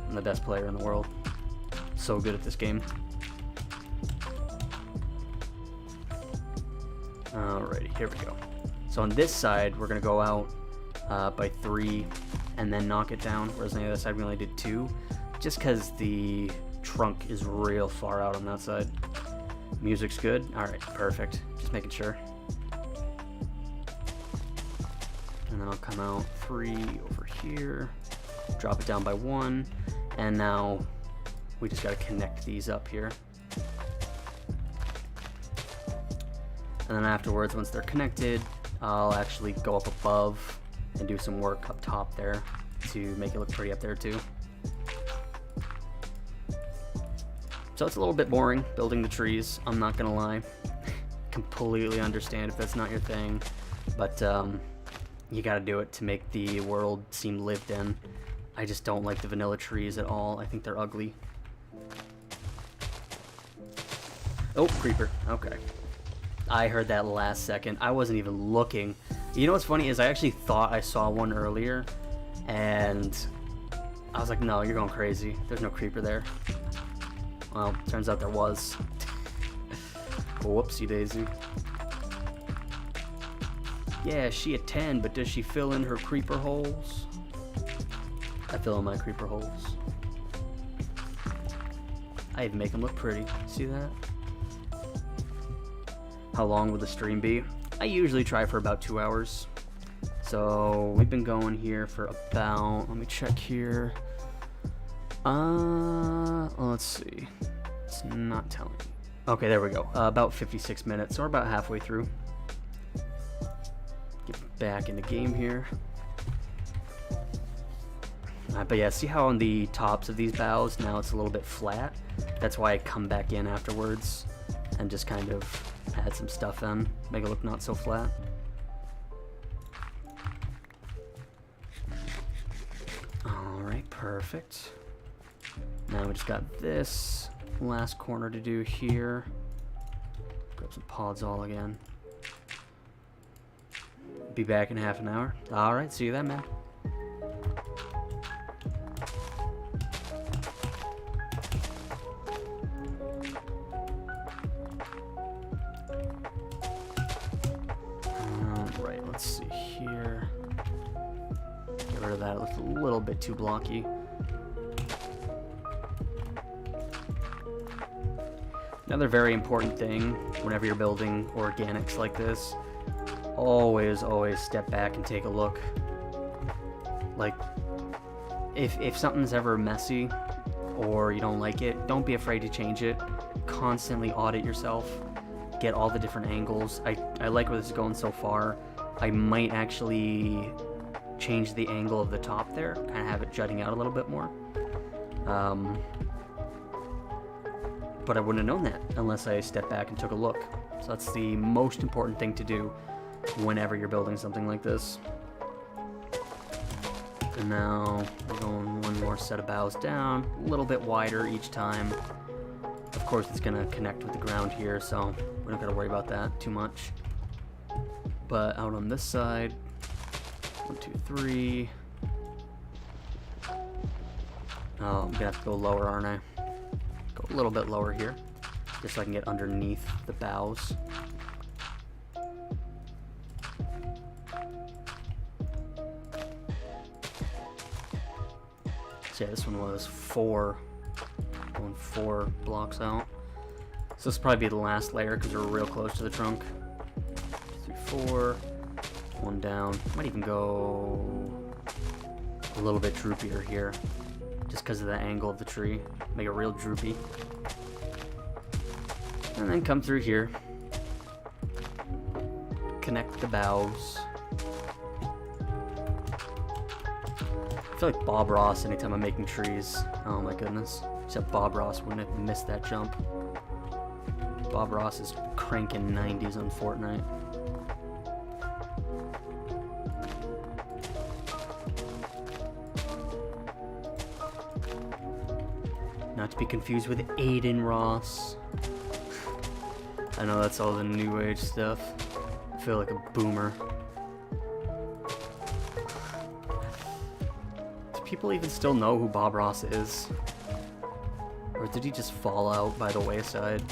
I'm the best player in the world. So good at this game. Alrighty, here we go. So on this side, we're gonna go out by 3 and then knock it down, whereas on the other side we only did 2, just because the trunk is real far out on that side. Music's good. Alright, perfect. Just making sure. And then I'll come out 3 over here, drop it down by 1, and now We just got to connect these up here. And then afterwards, once they're connected, I'll actually go up above and do some work up top there to make it look pretty up there too. So it's a little bit boring building the trees, I'm not gonna lie. Completely understand if that's not your thing, but you gotta do it to make the world seem lived in. I just don't like the vanilla trees at all. I think they're ugly. Oh, creeper. Okay. I heard that last second. I wasn't even looking. You know what's funny is I actually thought I saw one earlier, and I was like, no, you're going crazy. There's no creeper there. Well, turns out there was. Whoopsie daisy. Yeah, she a 10, but does she fill in her creeper holes? I fill in my creeper holes. I even make them look pretty. See that? How long will the stream be? I usually try for about 2 hours. So we've been going here for about, let me check here. Let's see. It's not telling me. Okay, there we go. About 56 minutes, so we're about halfway through. Get back in the game here. But yeah, see how on the tops of these boughs, now it's a little bit flat? That's why I come back in afterwards and just kind of add some stuff in, make it look not so flat. Alright, perfect. Now we just got this last corner to do here. Grab some pods all again. Be back in half an hour. Alright, see you then, man. Alright, let's see here. Get rid of that, it looks a little bit too blocky. Another very important thing whenever you're building organics like this, always step back and take a look. Like, if something's ever messy or you don't like it, don't be afraid to change it. Constantly audit yourself, get all the different angles. I like where this is going so far. I might actually change the angle of the top there, kind of have it jutting out a little bit more. But I wouldn't have known that unless I stepped back and took a look. So that's the most important thing to do whenever you're building something like this. And now we're going one more set of boughs down, a little bit wider each time. Of course it's gonna connect with the ground here, so we're not gonna worry about that too much. But out on this side, 1, 2, 3. Oh, I'm gonna have to go lower, aren't I? Go a little bit lower here, just so I can get underneath the boughs. So yeah, this one was 4, going 4 blocks out. So this will probably be the last layer because we're real close to the trunk. 3, 4, 1 down. Might even go a little bit droopier here, just because of the angle of the tree. Make it real droopy. And then come through here. Connect the boughs. I feel like Bob Ross anytime I'm making trees. Oh my goodness. Except Bob Ross wouldn't have missed that jump. Bob Ross is cranking 90s on Fortnite. Not to be confused with Aiden Ross. I know that's all the new age stuff. I feel like a boomer. Do people even still know who Bob Ross is? Or did he just fall out by the wayside?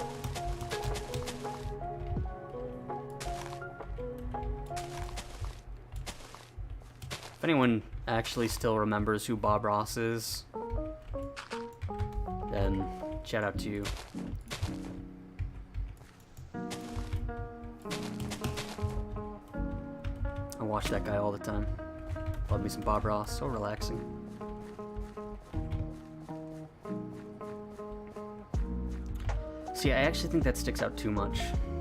If anyone actually still remembers who Bob Ross is, then shout out to you. I watch that guy all the time. Love me some Bob Ross, so relaxing. See, I actually think that sticks out too much.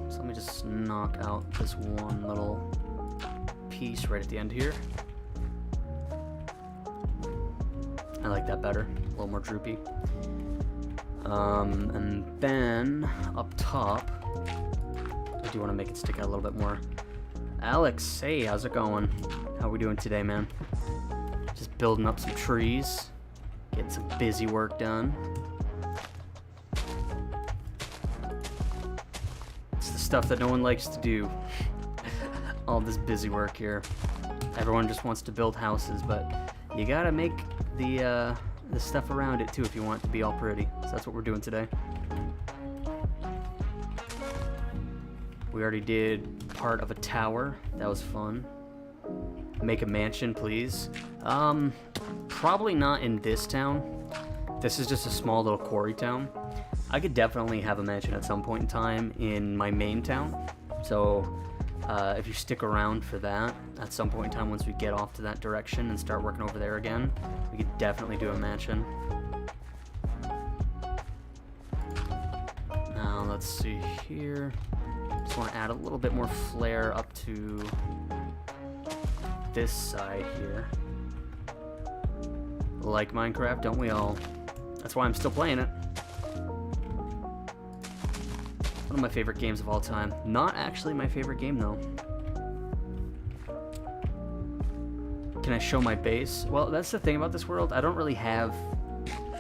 So let me just knock out this one little piece right at the end here. I like that better, a little more droopy. And then up top, I do want to make it stick out a little bit more. Alex, hey, how's it going? How we doing today, man? Just building up some trees, getting some busy work done. It's the stuff that no one likes to do. All this busy work here. Everyone just wants to build houses, but you gotta make the stuff around it too if you want it to be all pretty. So that's what we're doing today. We already did part of a tower. That was fun. Make a mansion, please. Probably not in this town. This is just a small little quarry town. I could definitely have a mansion at some point in time in my main town. So if you stick around for that, at some point in time once we get off to that direction and start working over there again, we could definitely do a mansion. Now let's see here. Just want to add a little bit more flair up to this side here. Like Minecraft, don't we all? That's why I'm still playing it. One of my favorite games of all time. Not actually my favorite game though. Can I show my base? Well, that's the thing about this world. I don't really have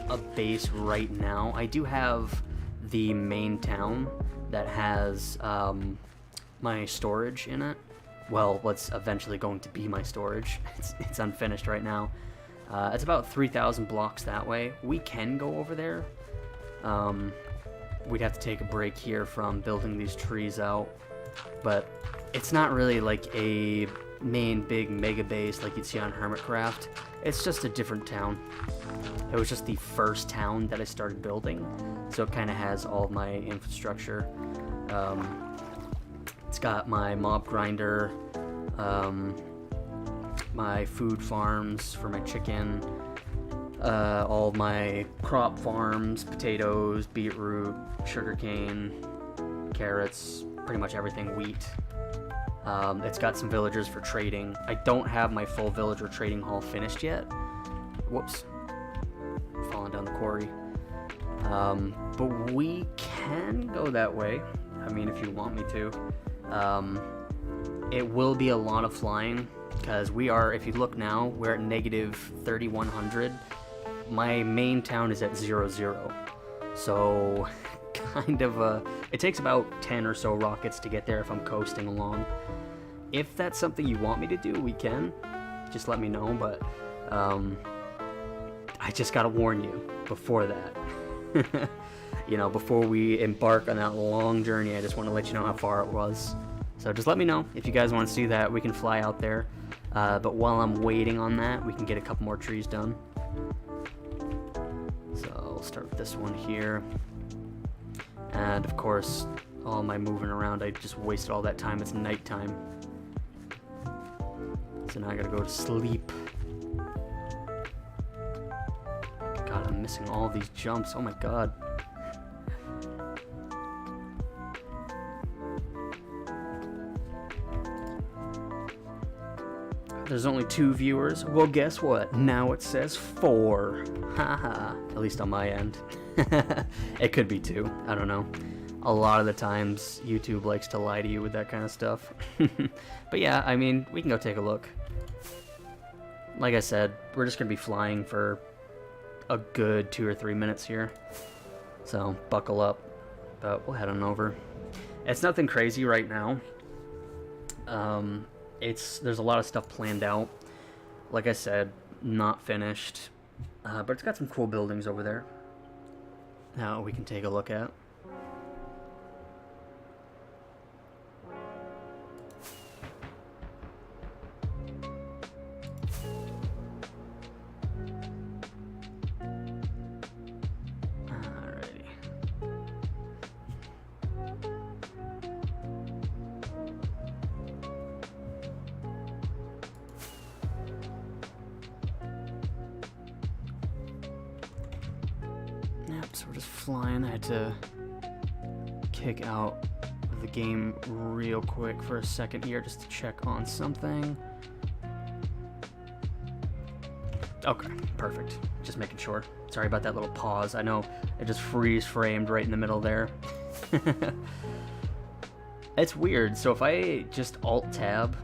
a base right now. I do have the main town that has my storage in it. Well, what's eventually going to be my storage. It's unfinished right now. It's about 3,000 blocks that way. We can go over there. We'd have to take a break here from building these trees out. But it's not really like a main big mega base like you'd see on Hermitcraft. It's just a different town. It was just the first town that I started building, so it kind of has all of my infrastructure. It's got my mob grinder, my food farms for my chicken, all of my crop farms, potatoes, beetroot, sugarcane, carrots, pretty much everything, wheat. It's got some villagers for trading. I don't have my full villager trading hall finished yet. Whoops. Falling down the quarry. But we can go that way. I mean, if you want me to. It will be a lot of flying, because we are, if you look now, we're at negative 3,100. My main town is at 0, so kind of it takes about 10 or so rockets to get there if I'm coasting along. If that's something you want me to do, we can. Just let me know, but I just gotta warn you before that. You know, before we embark on that long journey, I just want to let you know how far it was. So just let me know if you guys want to see that. We can fly out there. But while I'm waiting on that, we can get a couple more trees done. So I'll start with this one here. And of course, all my moving around, I just wasted all that time. It's nighttime. So now I gotta go to sleep. God, I'm missing all these jumps. Oh my god. There's only 2 viewers. Well, guess what? Now it says 4. Haha. At least on my end. It could be 2. I don't know. A lot of the times, YouTube likes to lie to you with that kind of stuff. But yeah, I mean, we can go take a look. Like I said, we're just going to be flying for a good 2 or 3 minutes here. So, buckle up. But we'll head on over. It's nothing crazy right now. There's a lot of stuff planned out. Like I said, not finished. But it's got some cool buildings over there. Now we can take a look at. So we're just flying. I had to kick out of the game real quick for a second here just to check on something. Okay, perfect. Just making sure. Sorry about that little pause. I know it just freeze framed right in the middle there. It's weird. So if I just Alt-Tab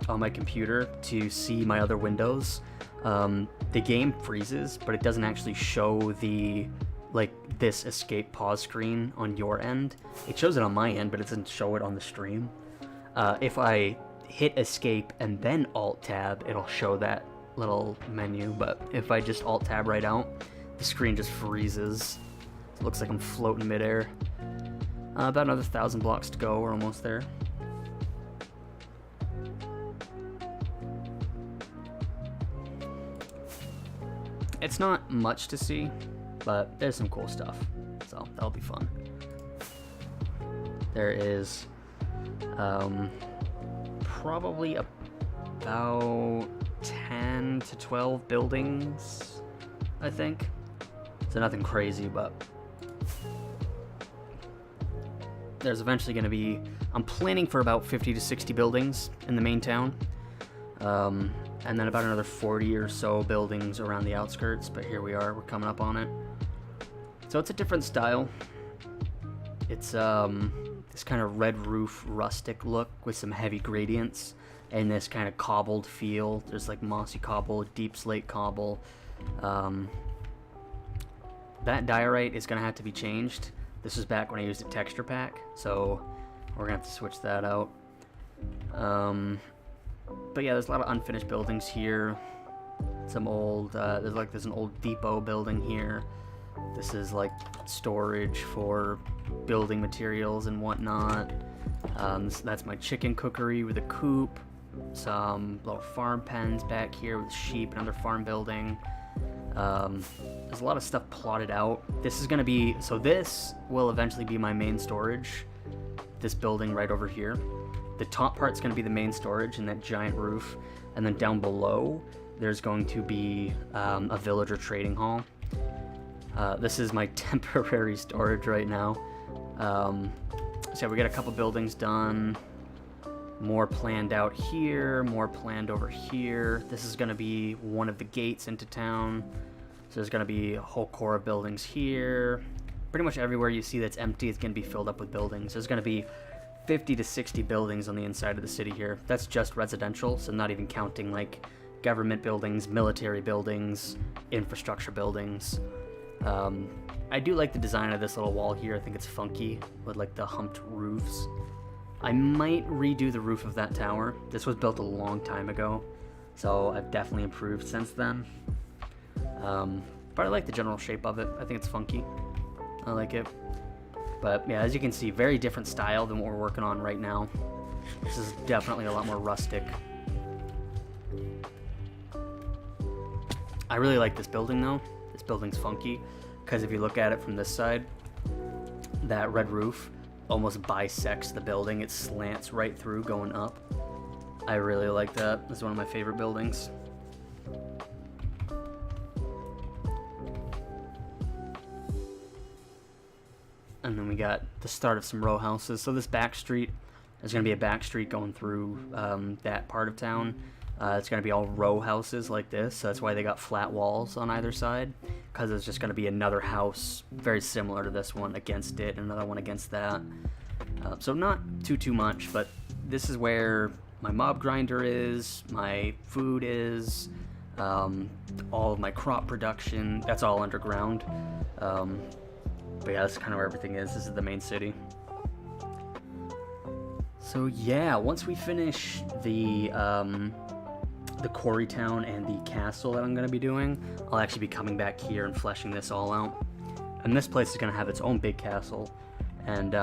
on my computer to see my other windows, the game freezes, but it doesn't actually show the, like, this escape pause screen on your end. It shows it on my end, but it doesn't show it on the stream. If I hit escape and then Alt-Tab, it'll show that little menu, but if I just Alt-Tab right out, the screen just freezes. It looks like I'm floating midair. About another 1,000 blocks to go. We're almost there. It's not much to see, but there's some cool stuff, so that'll be fun. There is probably about 10 to 12 buildings, I think. So nothing crazy, but there's eventually going to be, I'm planning for about 50 to 60 buildings in the main town, and then about another 40 or so buildings around the outskirts, but here we are, we're coming up on it. So it's a different style. It's this kind of red roof rustic look with some heavy gradients and this kind of cobbled feel. There's like mossy cobble, deep slate cobble. That diorite is gonna have to be changed. This was back when I used a texture pack, so we're gonna have to switch that out. But yeah, there's a lot of unfinished buildings here. Some old, there's an old depot building here. This is like storage for building materials and whatnot. That's my chicken cookery with a coop. Some little farm pens back here with sheep and other farm building. There's a lot of stuff plotted out. This is going to be, so this will eventually be my main storage. This building right over here. The top part's going to be the main storage and that giant roof. And then down below, there's going to be a villager trading hall. This is my temporary storage right now. So we got a couple buildings done. More planned out here, more planned over here. This is going to be one of the gates into town. So there's going to be a whole core of buildings here. Pretty much everywhere you see that's empty is going to be filled up with buildings. There's going to be 50 to 60 buildings on the inside of the city here. That's just residential, so not even counting like government buildings, military buildings, infrastructure buildings. I do like the design of this little wall here. I think it's funky with like the humped roofs. I might redo the roof of that tower. This was built a long time ago, so I've definitely improved since then. But I like the general shape of it. I think it's funky. I like it. But yeah, as you can see, very different style than what we're working on right now. This is definitely a lot more rustic. I really like this building though. This building's funky, because if you look at it from this side, that red roof almost bisects the building. It slants right through going up. I really like that. This is one of my favorite buildings. And then we got the start of some row houses. So this back street, there's going to be a back street going through that part of town. It's going to be all row houses like this. So that's why they got flat walls on either side, because it's just going to be another house very similar to this one against it, and another one against that. So not too much, but this is where my mob grinder is, my food is, all of my crop production. That's all underground. But yeah, that's kind of where everything is. This is the main city. So yeah, once we finish the quarry town and the castle that I'm going to be doing, I'll actually be coming back here and fleshing this all out. And this place is going to have its own big castle. And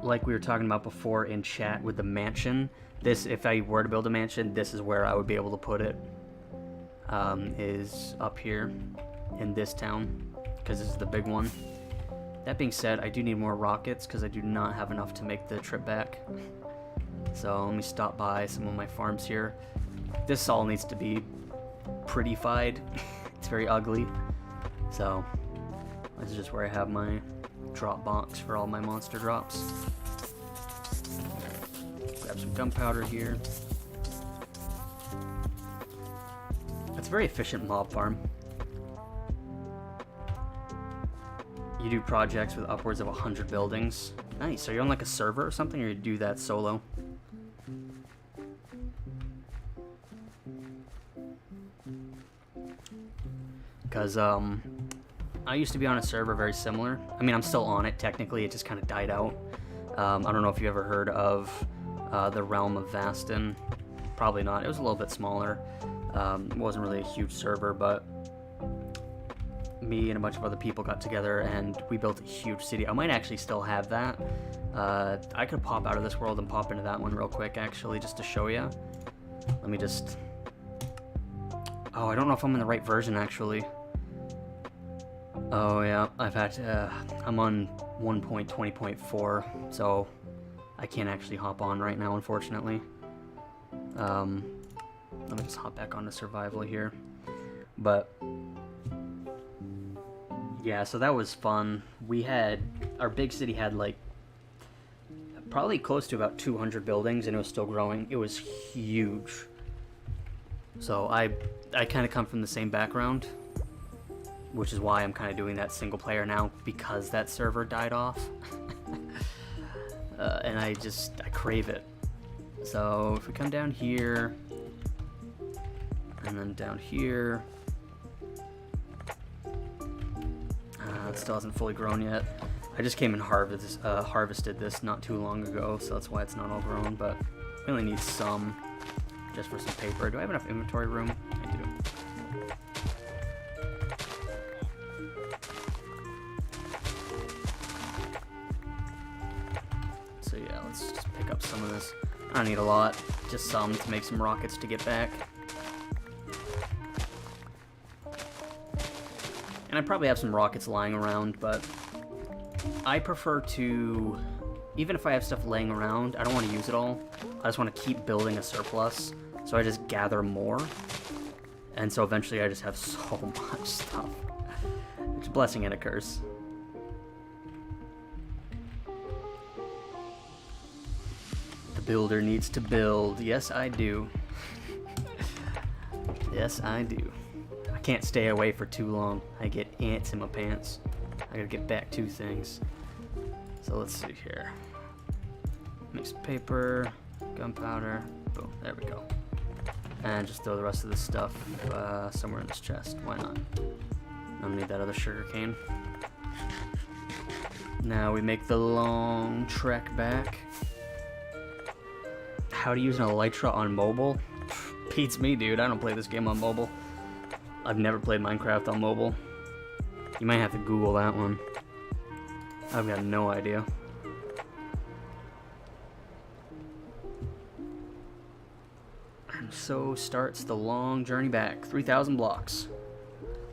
like we were talking about before in chat with the mansion, this, if I were to build a mansion, this is where I would be able to put it, is up here in this town, because this is the big one. That being said, I do need more rockets because I do not have enough to make the trip back. So let me stop by some of my farms here. This all needs to be prettified. It's very ugly. So this is just where I have my drop box for all my monster drops. Grab some gunpowder here. It's a very efficient mob farm. You do projects with upwards of 100 buildings. Nice. Are you on like a server or something, or you do that solo? Because I used to be on a server very similar. I mean, I'm still on it technically. It just kind of died out. I don't know if you ever heard of the Realm of Vastin. Probably not. It was a little bit smaller. It wasn't really a huge server, but me and a bunch of other people got together and we built a huge city. I might actually still have that. I could pop out of this world and pop into that one real quick, actually, just to show you. Let me just... Oh, I don't know if I'm in the right version, actually. Oh, yeah, I've had to, I'm on 1.20.4, so I can't actually hop on right now, unfortunately. Let me just hop back onto survival here. But yeah, so that was fun. We had, our big city had like probably close to about 200 buildings, and it was still growing. It was huge. So I kind of come from the same background, which is why I'm kind of doing that single player now, because that server died off. And I crave it. So if we come down here, and then down here, it still hasn't fully grown yet. I just came and harvested this not too long ago, so that's why it's not all grown, but we only need some, just for some paper. Do I have enough inventory room? I do. So yeah, let's just pick up some of this. I don't need a lot, just some to make some rockets to get back. And I probably have some rockets lying around, but I prefer to, even if I have stuff laying around, I don't want to use it all. I just want to keep building a surplus, so I just gather more. And so eventually I just have so much stuff. It's a blessing and a curse. The builder needs to build. Yes, I do. Yes, I do. I can't stay away for too long. I get ants in my pants. I gotta get back to things. So let's see here. Make some paper, gunpowder. Boom, there we go. And just throw the rest of this stuff somewhere in this chest. Why not? I don't need that other sugar cane. Now we make the long trek back. How to use an elytra on mobile? Beats me, dude. I don't play this game on mobile. I've never played Minecraft on mobile. You might have to Google that one. I've got no idea. And so starts the long journey back. 3,000 blocks.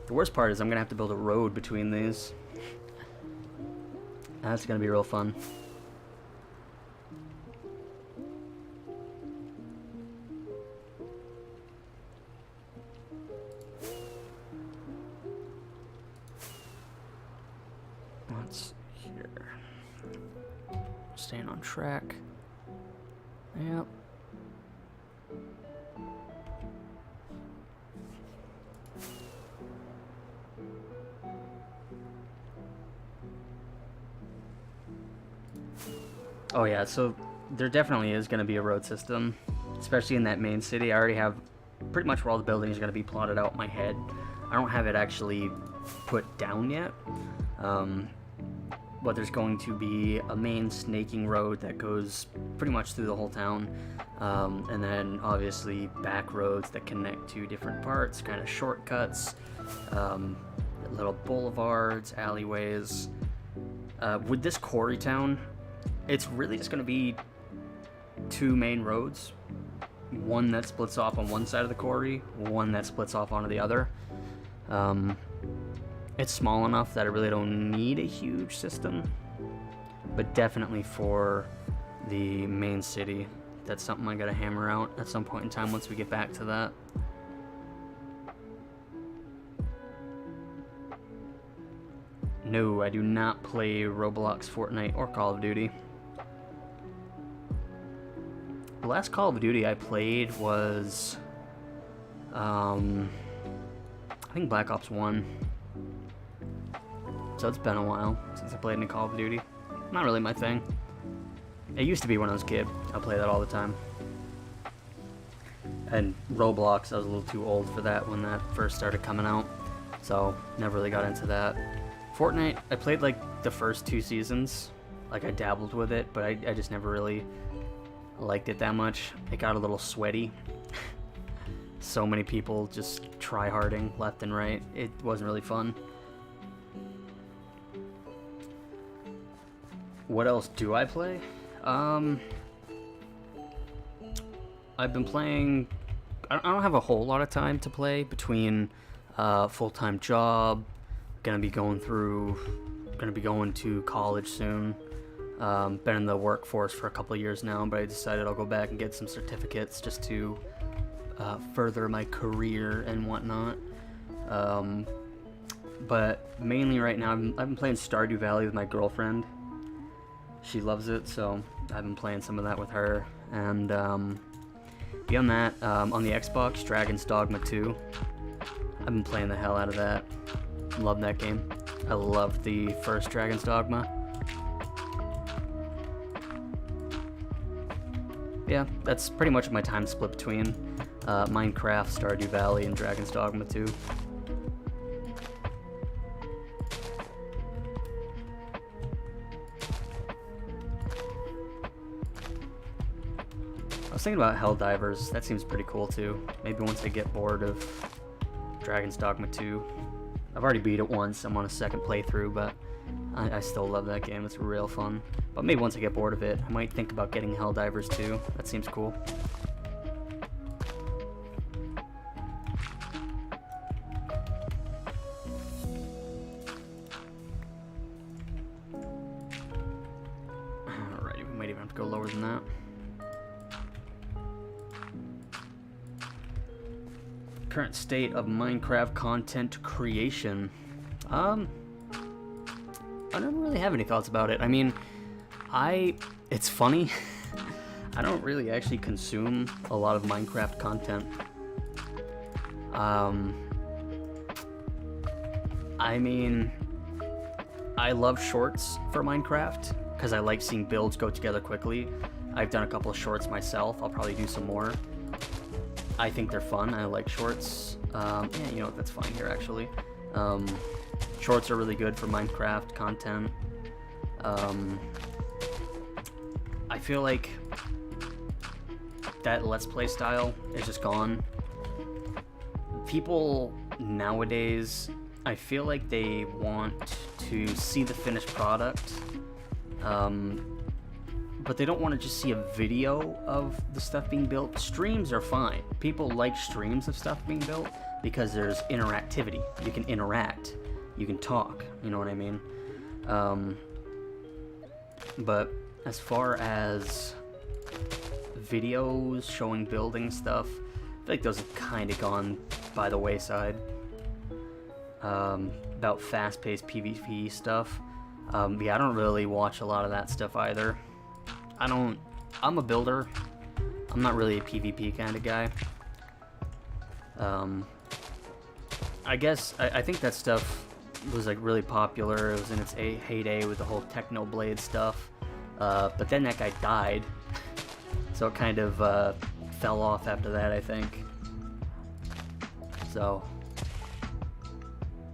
The worst part is I'm gonna have to build a road between these. That's gonna be real fun. What's here? Staying on track. Yep. Oh yeah, so there definitely is going to be a road system, especially in that main city. I already have pretty much where all the buildings are going to be plotted out in my head. I don't have it actually put down yet, but there's going to be a main snaking road that goes pretty much through the whole town, and then obviously back roads that connect to different parts, kind of shortcuts, little boulevards, alleyways. With this quarry town, it's really just going to be two main roads, one that splits off on one side of the quarry, one that splits off onto the other. It's small enough that I really don't need a huge system, but definitely for the main city, that's something I gotta hammer out at some point in time once we get back to that. No, I do not play Roblox, Fortnite, or Call of Duty. The last Call of Duty I played was, I think Black Ops 1. So it's been a while since I played any Call of Duty. Not really my thing. It used to be when I was a kid. I played that all the time. And Roblox, I was a little too old for that when that first started coming out. So, never really got into that. Fortnite, I played like the first 2 seasons. Like I dabbled with it, but I just never really liked it that much. It got a little sweaty. So many people just try-harding left and right. It wasn't really fun. What else do I play? I've been playing... I don't have a whole lot of time to play between full-time job, gonna be going to college soon. Been in the workforce for a couple of years now, but I decided I'll go back and get some certificates just to further my career and whatnot. But mainly right now, I've been playing Stardew Valley with my girlfriend. She loves it, so I've been playing some of that with her. And beyond that, on the Xbox, Dragon's Dogma 2. I've been playing the hell out of that. Love that game. I loved the first Dragon's Dogma. Yeah, that's pretty much my time split between Minecraft, Stardew Valley, and Dragon's Dogma 2. I was thinking about Helldivers. That seems pretty cool too. Maybe once I get bored of Dragon's Dogma 2. I've already beat it once. I'm on a second playthrough, but I still love that game. It's real fun. But maybe once I get bored of it, I might think about getting Helldivers 2. That seems cool. Alrighty, we might even have to go lower than that. Current state of Minecraft content creation. I don't really have any thoughts about it. I mean, it's funny. I don't really actually consume a lot of Minecraft content. I mean, I love shorts for Minecraft because I like seeing builds go together quickly. I've done a couple of shorts myself. I'll probably do some more. I think they're fun. I like shorts. Yeah, you know what? That's fine here, actually. Shorts are really good for Minecraft content. I feel like that Let's Play style is just gone. People nowadays, I feel like they want to see the finished product, but they don't want to just see a video of the stuff being built. Streams are fine. People like streams of stuff being built because there's interactivity. You can interact. You can talk. You know what I mean? But as far as videos showing building stuff, I feel like those have kind of gone by the wayside. About fast-paced PvP stuff. Yeah, I don't really watch a lot of that stuff either. I'm a builder. I'm not really a PvP kind of guy. I guess, I think that stuff was like really popular. It was in its heyday with the whole Technoblade stuff. But then that guy died. So it kind of fell off after that, I think. So,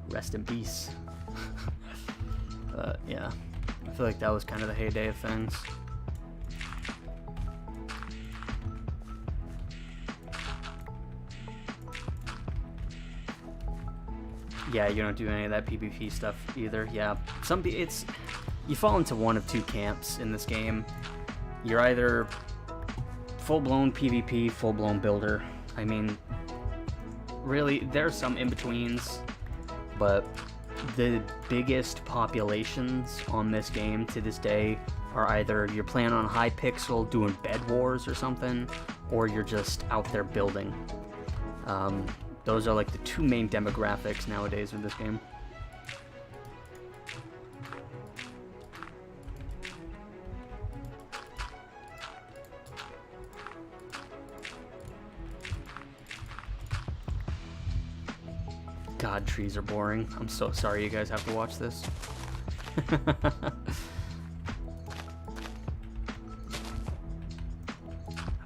rest in peace. Yeah, I feel like that was kind of the heyday of things. Yeah, you don't do any of that PvP stuff either. Yeah, you fall into one of two camps in this game. You're either full-blown PvP, full-blown builder. I mean, really, there's some in-betweens, but the biggest populations on this game to this day are either you're playing on Hypixel doing Bed Wars or something, or you're just out there building. Those are like the two main demographics nowadays with this game. God, trees are boring. I'm so sorry you guys have to watch this.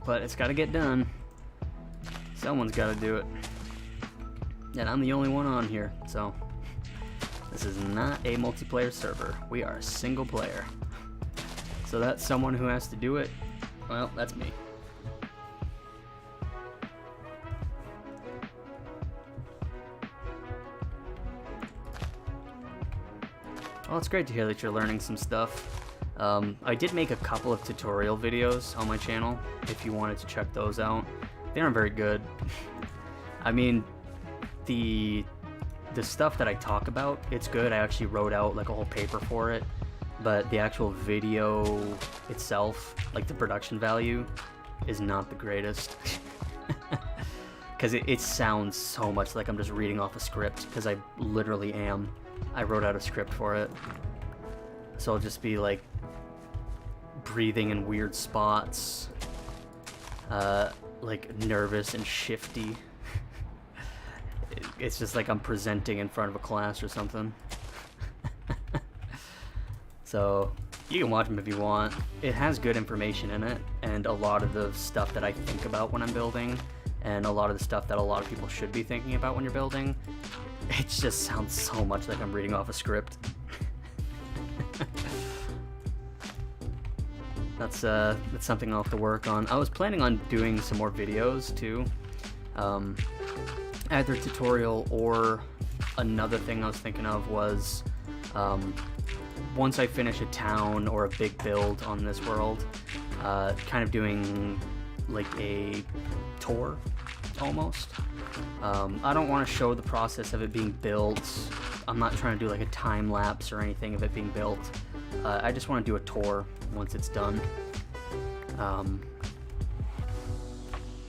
But it's gotta get done. Someone's gotta do it. And I'm the only one on here, so this is not a multiplayer server. We are a single player. So that someone who has to do it, well, that's me. Well, it's great to hear that you're learning some stuff. I did make a couple of tutorial videos on my channel, if you wanted to check those out. They aren't very good. I mean, the stuff that I talk about, it's good. I actually wrote out like a whole paper for it, but the actual video itself, like the production value, is not the greatest. Because it sounds so much like I'm just reading off a script, because I literally am. I wrote out a script for it. So I'll just be like breathing in weird spots, like nervous and shifty. It's just like I'm presenting in front of a class or something. So you can watch them if you want. It has good information in it, and a lot of the stuff that I think about when I'm building, and a lot of the stuff that a lot of people should be thinking about when you're building. It just sounds so much like I'm reading off a script. That's something I'll have to work on. I was planning on doing some more videos too. Either tutorial or another thing I was thinking of was once I finish a town or a big build on this world, kind of doing like a tour almost. I don't want to show the process of it being built. I'm not trying to do like a time lapse or anything of it being built. I just want to do a tour once it's done.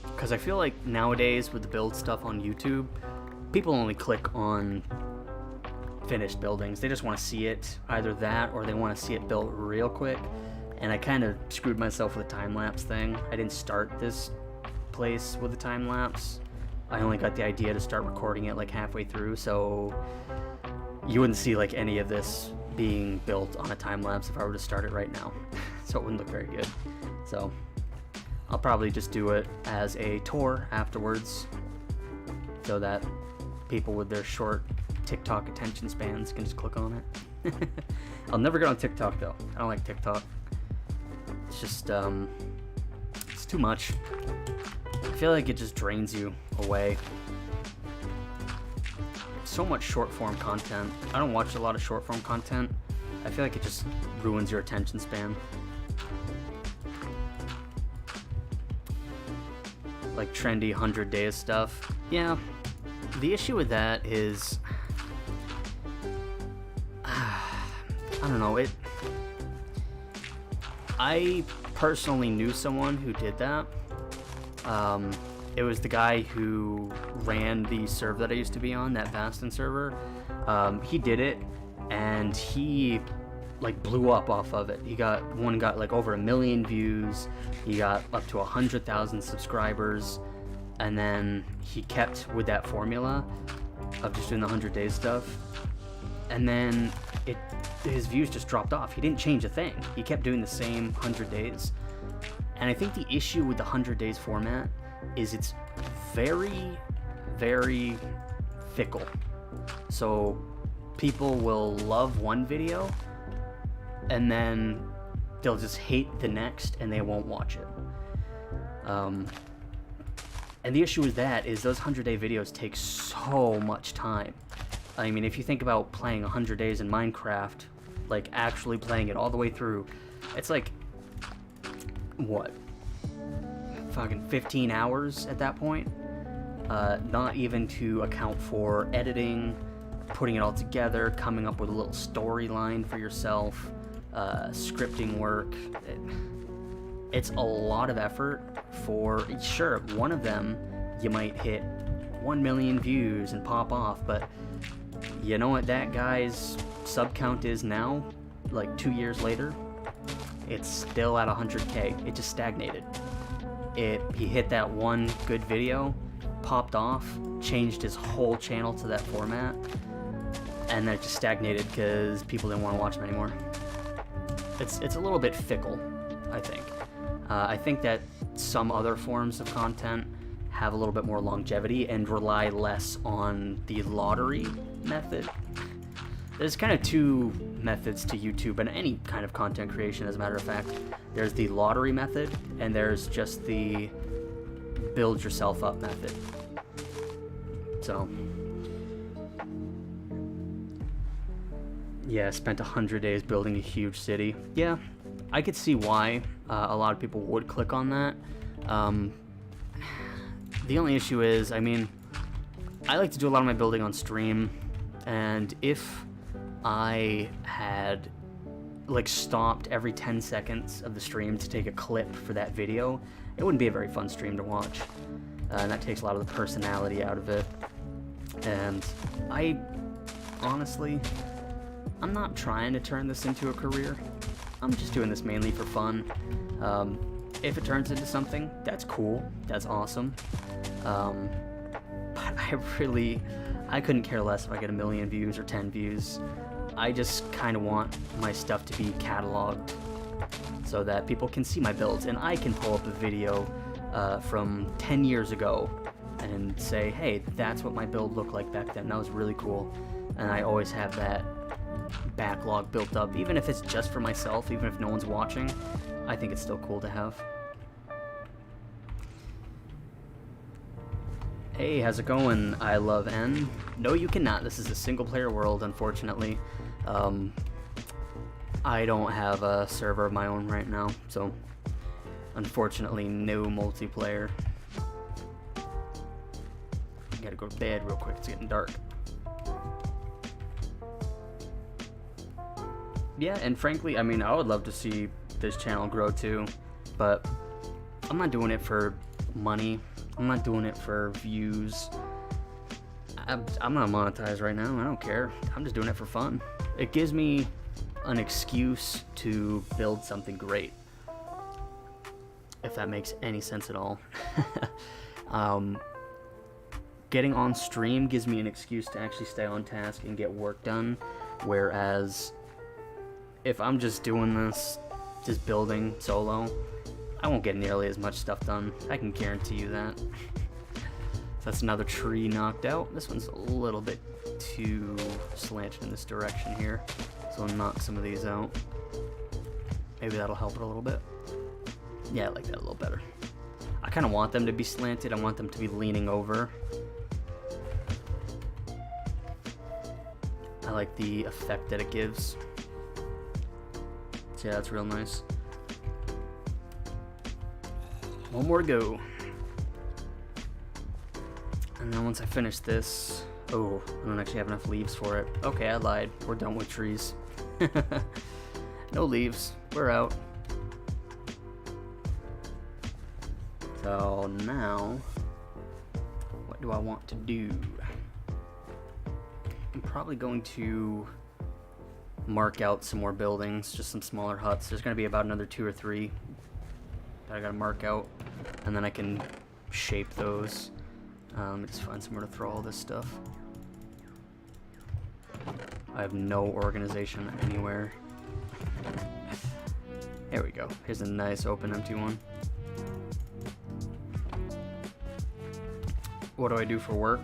Because I feel like nowadays with the build stuff on YouTube, people only click on finished buildings. They just want to see it, either that or they want to see it built real quick. And I kind of screwed myself with the time-lapse thing. I didn't start this place with a time-lapse. I only got the idea to start recording it like halfway through, so you wouldn't see like any of this being built on a time-lapse if I were to start it right now. So it wouldn't look very good. So I'll probably just do it as a tour afterwards, so that people with their short TikTok attention spans can just click on it. I'll never get on TikTok though. I don't like TikTok. It's just, it's too much. I feel like it just drains you away. So much short form content. I don't watch a lot of short form content. I feel like it just ruins your attention span. Like trendy 100 days stuff. Yeah, the issue with that is, I don't know, I personally knew someone who did that. It was the guy who ran the server that I used to be on, that Baston server. He did it, and he like blew up off of it. He got like over 1 million views. He got up to 100,000 subscribers, and then he kept with that formula of just doing the 100 days stuff. And then his views just dropped off. He didn't change a thing. He kept doing the same 100 days. And I think the issue with the 100 days format is it's very, very fickle. So people will love one video and then they'll just hate the next and they won't watch it. And the issue with that is those 100-day videos take so much time. I mean, if you think about playing 100 days in Minecraft, like actually playing it all the way through, it's like, what? Fucking 15 hours at that point? Not even to account for editing, putting it all together, coming up with a little storyline for yourself, scripting work. It's a lot of effort for, sure, one of them you might hit 1 million views and pop off, but you know what that guy's sub count is now, like 2 years later? It's still at 100K. It just stagnated. He hit that one good video, popped off, changed his whole channel to that format, and then it just stagnated because people didn't want to watch him anymore. It's a little bit fickle, I think. I think that some other forms of content have a little bit more longevity and rely less on the lottery method. There's kind of two methods to YouTube and any kind of content creation, as a matter of fact. There's the lottery method, and there's just the build yourself up method. So, yeah, spent 100 days building a huge city. Yeah, I could see why a lot of people would click on that. The only issue is, I mean, I like to do a lot of my building on stream, and if I had like stopped every 10 seconds of the stream to take a clip for that video, it wouldn't be a very fun stream to watch. And that takes a lot of the personality out of it. And I, honestly, I'm not trying to turn this into a career. I'm just doing this mainly for fun. If it turns into something, that's cool, that's awesome. But I couldn't care less if I get 1 million views or 10 views. I just kind of want my stuff to be cataloged so that people can see my builds, and I can pull up a video from 10 years ago and say, hey, that's what my build looked like back then. That was really cool. And I always have that backlog built up, even if it's just for myself, even if no one's watching. I think it's still cool to have. Hey, how's it going? I love N. No, you cannot. This is a single-player world, unfortunately. I don't have a server of my own right now, so unfortunately, no multiplayer. I gotta go to bed real quick. It's getting dark. Yeah, and frankly, I mean, I would love to see this channel grow too, but I'm not doing it for money. I'm not doing it for views. I'm not monetized right now. I don't care. I'm just doing it for fun. It gives me an excuse to build something great, if that makes any sense at all. Getting on stream gives me an excuse to actually stay on task and get work done, whereas if I'm just doing this, just building solo, I won't get nearly as much stuff done. I can guarantee you that. So that's another tree knocked out. This one's a little bit too slanted in this direction here, so I'll knock some of these out. Maybe that'll help it a little bit. Yeah, I like that a little better. I kind of want them to be slanted. I want them to be leaning over. I like the effect that it gives. So yeah, that's real nice. One more to go. And then once I finish this... Oh, I don't actually have enough leaves for it. Okay, I lied. We're done with trees. No leaves. We're out. So now, what do I want to do? I'm probably going to mark out some more buildings, just some smaller huts. There's going to be about another 2 or 3 that I got to mark out, and then I can shape those. Let me just find somewhere to throw all this stuff. I have no organization anywhere. There we go. Here's a nice open empty one. What do I do for work?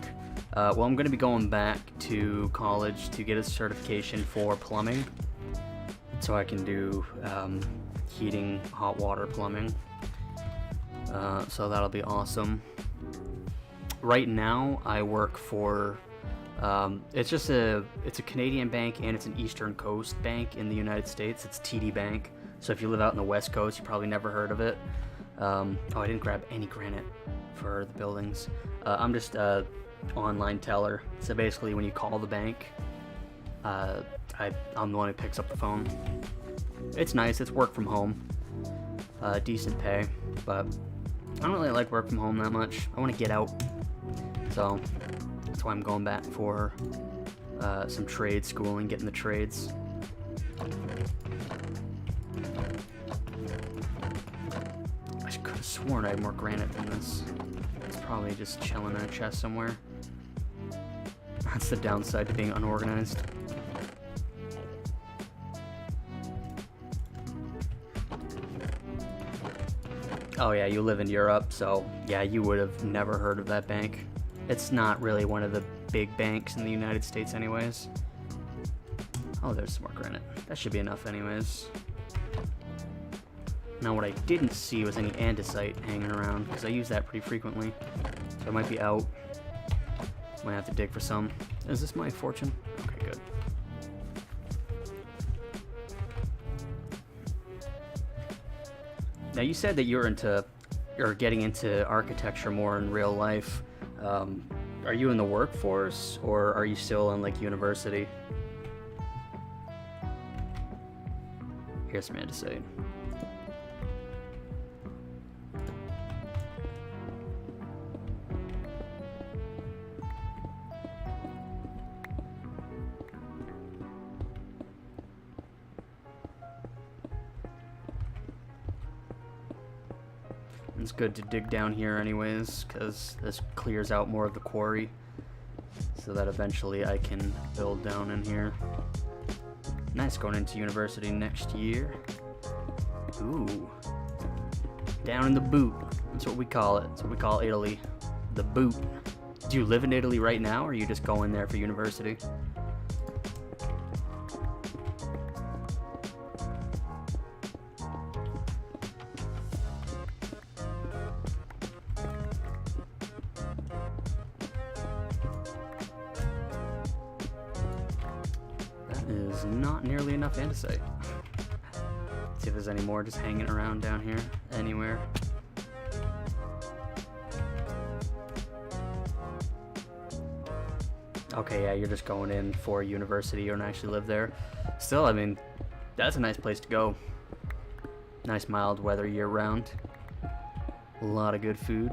Well, I'm going to be going back to college to get a certification for plumbing, so I can do heating, hot water plumbing. So that'll be awesome. Right now, I work for it's a Canadian bank, and it's an Eastern Coast bank in the United States. It's TD Bank. So if you live out in the West Coast, you probably never heard of it. Oh, I didn't grab any granite for the buildings. I'm just a online teller. So basically, when you call the bank, I'm the one who picks up the phone. It's nice. It's work from home. Decent pay, but I don't really like work from home that much. I want to get out. So that's why I'm going back for some trade schooling, getting the trades. I could have sworn I had more granite than this. It's probably just chilling in a chest somewhere. That's the downside to being unorganized. Oh yeah, you live in Europe, so yeah, you would have never heard of that bank. It's not really one of the big banks in the United States anyways. Oh, there's some more granite. That should be enough anyways. Now what I didn't see was any andesite hanging around, because I use that pretty frequently. So I might be out. Might have to dig for some. Is this my fortune? Okay, good. Now you said that you're getting into architecture more in real life. Are you in the workforce, or are you still in like university? Here's some andesite. It's good to dig down here anyways, because this clears out more of the quarry, so that eventually I can build down in here. Nice, going into university next year. Ooh. Down in the boot. That's what we call it. That's what we call Italy. The boot. Do you live in Italy right now, or are you just going there for university? Is not nearly enough andesite. See if there's any more just hanging around down here anywhere. Okay, yeah, you're just going in for university. You don't actually live there. Still, I mean, that's a nice place to go. Nice mild weather year round. A lot of good food.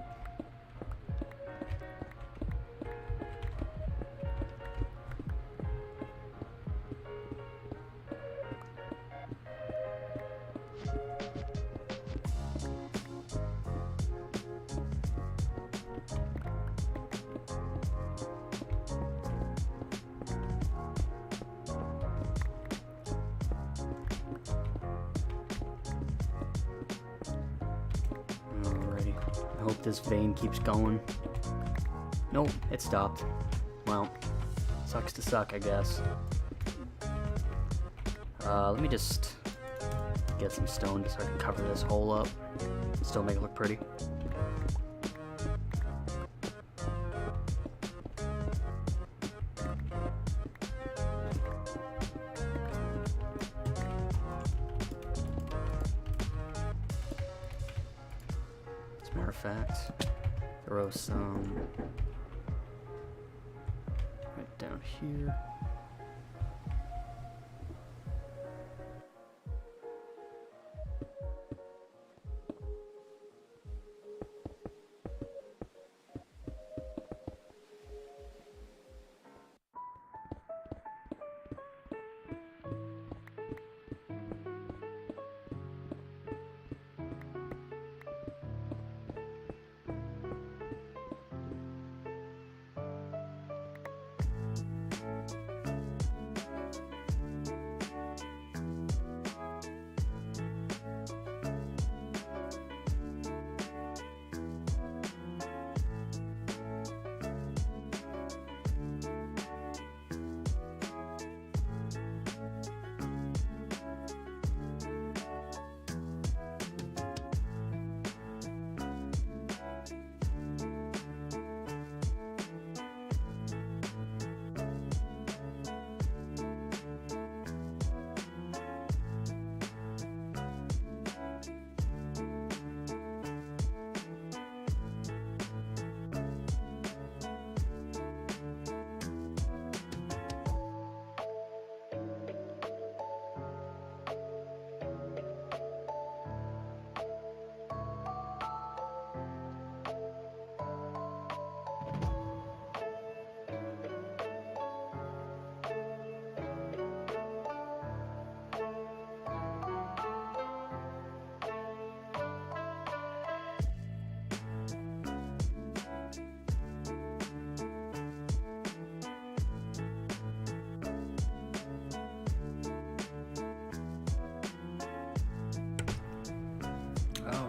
I hope this vein keeps going. Nope, it stopped. Well, sucks to suck, I guess. Let me just get some stone so I can cover this hole up. Still make it look pretty. As a matter of fact, throw some right down here.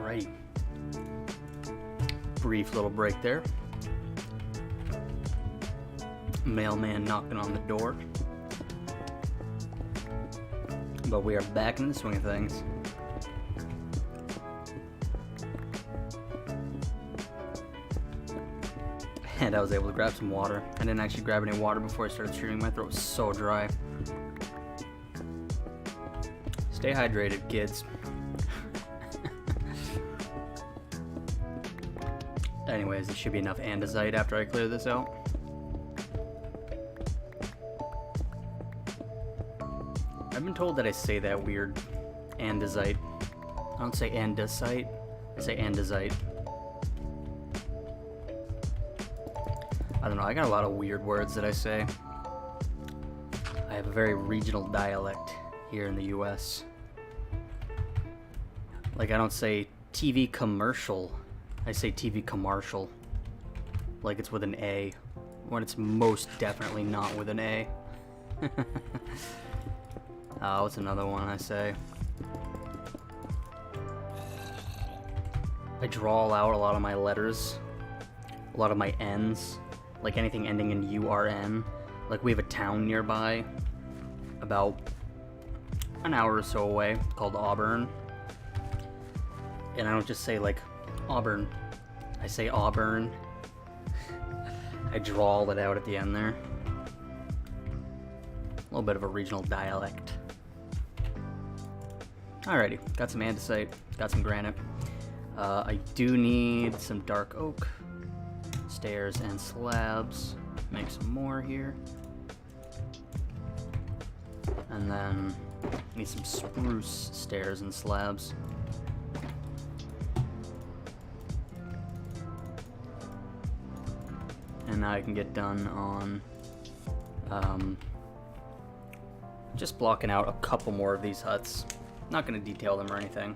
Alright. Brief little break there. Mailman knocking on the door. But we are back in the swing of things. And I was able to grab some water. I didn't actually grab any water before I started streaming. My throat was so dry. Stay hydrated, kids. Anyways, there should be enough andesite after I clear this out. I've been told that I say that weird. Andesite. I don't say andesite. I say andesite. I don't know, I got a lot of weird words that I say. I have a very regional dialect here in the US. Like, I don't say TV commercial. I say TV commercial. Like it's with an A. When it's most definitely not with an A. What's another one I say? I draw out a lot of my letters. A lot of my N's. Like anything ending in URN. Like we have a town nearby, about an hour or so away, called Auburn. And I don't just say like Auburn. I say Auburn. I drawl it out at the end there. A little bit of a regional dialect. Alrighty, got some andesite, got some granite. I do need some dark oak. Stairs and slabs. Make some more here. And then need some spruce stairs and slabs. And now I can get done on just blocking out a couple more of these huts. Not going to detail them or anything.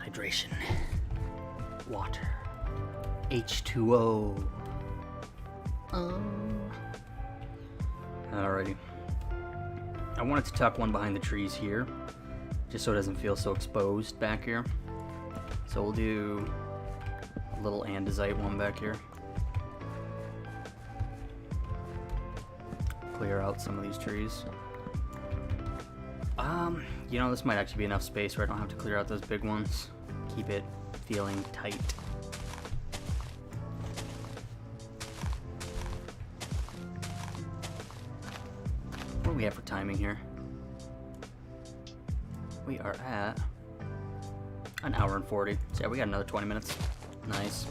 Hydration. Water. H2O. Alrighty. I wanted to tuck one behind the trees here, just so it doesn't feel so exposed back here. So we'll do a little andesite one back here. Clear out some of these trees. You know, this might actually be enough space where I don't have to clear out those big ones. Keep it feeling tight. What do we have for timing here? We are at an hour and 40. So yeah, we got another 20 minutes. Nice.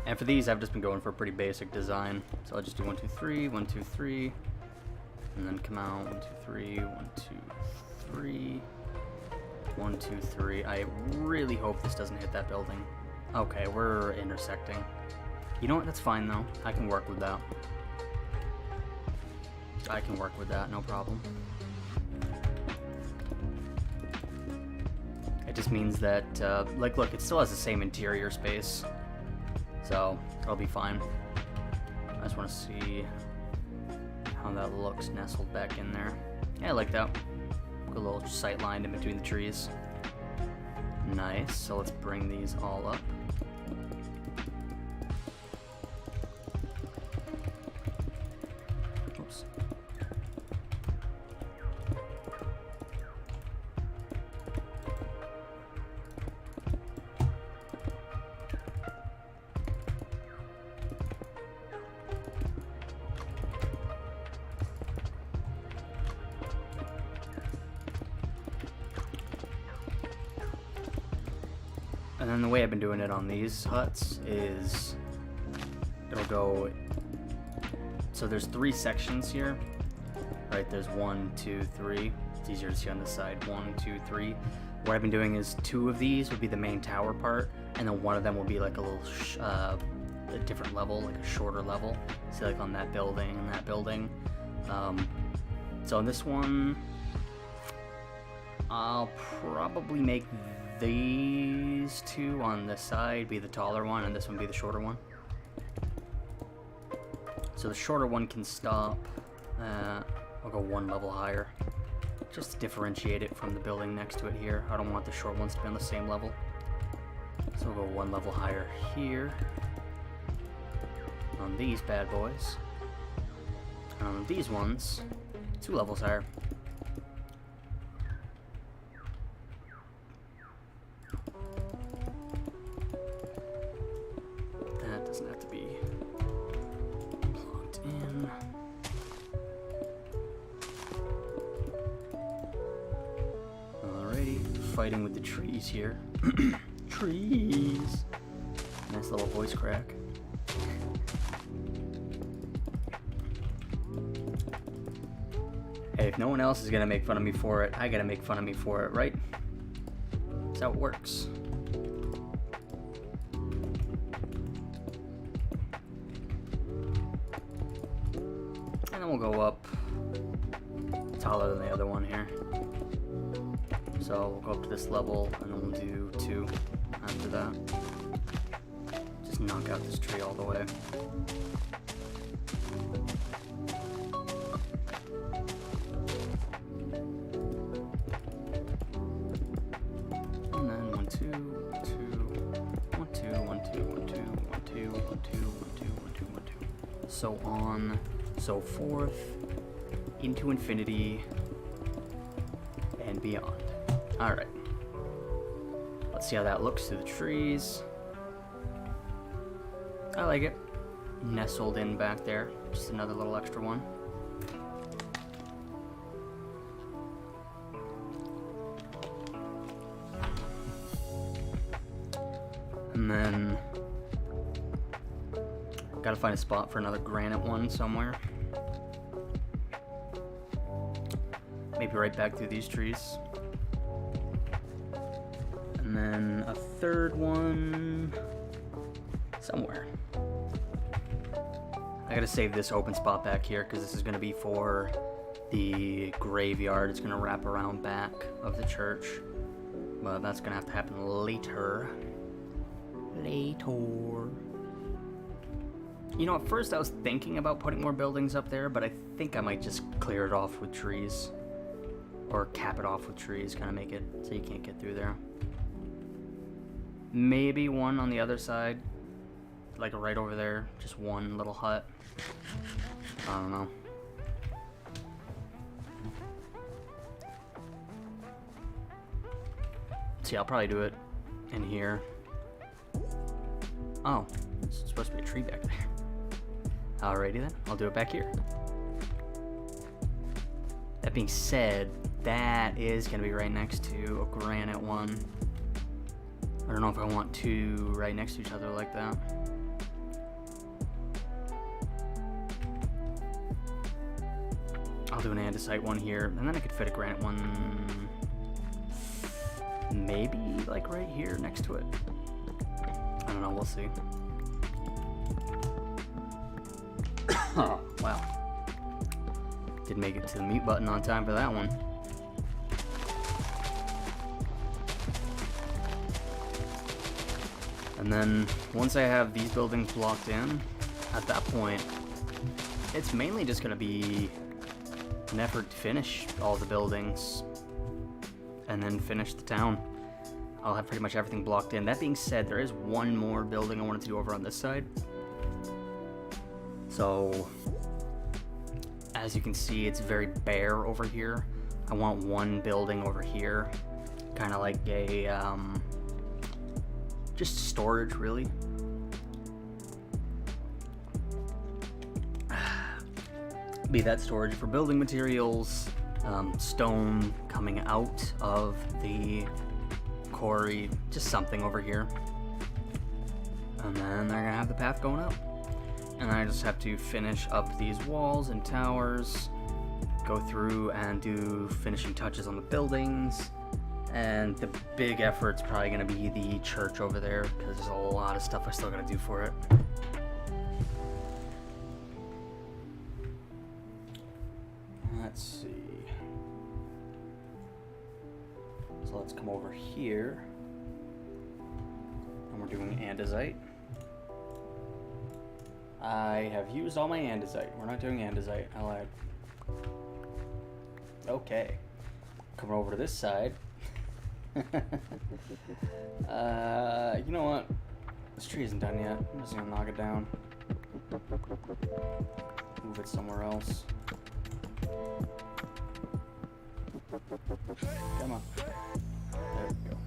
And for these, I've just been going for a pretty basic design. So I'll just do 1, 2, 3, 1, 2, 3, and then come out 1, 2, 3, 1, 2, 3, 1, 2, 3. I really hope this doesn't hit that building. Okay, we're intersecting. You know what? That's fine though. I can work with that. I can work with that, no problem. It just means that, like, look, it still has the same interior space. So, it'll be fine. I just want to see how that looks nestled back in there. Yeah, I like that. Put a little sight line in between the trees. Nice. So let's bring these all up. Oops. And then the way I've been doing it on these huts is it'll go, so there's 3 sections here, right? There's 1, 2, 3. It's easier to see on this side. 1, 2, 3. What I've been doing is 2 of these would be the main tower part, and then one of them will be like a little a different level, like a shorter level. So like on that building and that building. So on this one, I'll probably make these two on this side be the taller one, and this one be the shorter one. So the shorter one can stop. I'll go one level higher, just to differentiate it from the building next to it here. I don't want the short ones to be on the same level. So we'll go one level higher here on these bad boys. And on these ones, 2 levels higher. That doesn't have to be plugged in. Alrighty, fighting with the trees here. Trees! Nice little voice crack. Hey, if no one else is gonna make fun of me for it, I gotta make fun of me for it, right? That's how it works. And then we'll go up taller than the other one here. So we'll go up to this level, and then we'll do 2 after that. Just knock out this tree all the way. And then 1, 2, 1, 2, 1, 2, 1, 2, 1, 2, 1, 2, 1, 2, 1, 2, 1, 2, 1, 2. So on, so forth, into infinity, and beyond. Alright. Let's see how that looks through the trees. I like it. Nestled in back there. Just another little extra one. And then gotta find a spot for another granite one somewhere. Maybe right back through these trees. And then a third one somewhere. I gotta save this open spot back here because this is gonna be for the graveyard. It's gonna wrap around back of the church, but that's gonna have to happen later. Later. You know, at first I was thinking about putting more buildings up there, but I think I might just clear it off with trees. Or cap it off with trees, kind of make it so you can't get through there. Maybe one on the other side, like right over there, just one little hut. I don't know. See, I'll probably do it in here. Oh, it's supposed to be a tree back there. Alrighty then, I'll do it back here. That being said, that is going to be right next to a granite one. I don't know if I want 2 right next to each other like that. I'll do an andesite one here, and then I could fit a granite one maybe like right here next to it. I don't know, we'll see. Oh, wow. Didn't make it to the mute button on time for that one. And then once I have these buildings blocked in, at that point, it's mainly just going to be an effort to finish all the buildings and then finish the town. I'll have pretty much everything blocked in. That being said, there is one more building I wanted to do over on this side. So, as you can see, it's very bare over here. I want one building over here, kind of like a, just storage, really. Be that storage for building materials, stone coming out of the quarry, just something over here. And then they're gonna have the path going up. And I just have to finish up these walls and towers, go through and do finishing touches on the buildings, and the big effort's probably going to be the church over there, because there's a lot of stuff I still got to do for it. Let's see. So let's come over here. doing andesite. I have used all my andesite. We're not doing andesite. I lied. Okay. Coming over to this side. You know what? This tree isn't done yet. I'm just gonna knock it down. Move it somewhere else. Come on. There we go.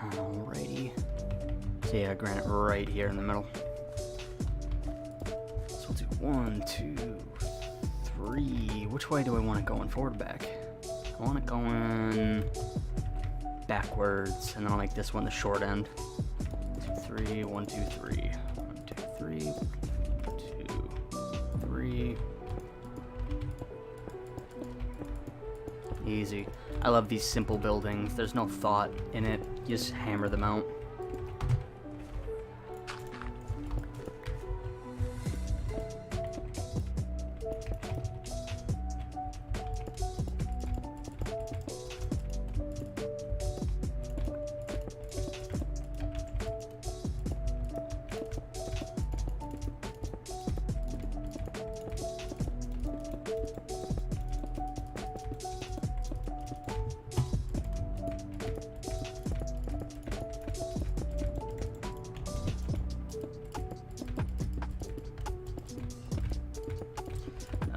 Alrighty. So yeah, granite right here in the middle. So we'll do 1, 2, 3. Which way do I want it going? Forward or back? I want it going backwards, and then I'll make this one the short end. 2, 3, 1, 2, 3. 1, 2, 3. 2, 3. Easy. I love these simple buildings. There's no thought in it. You just hammer them out.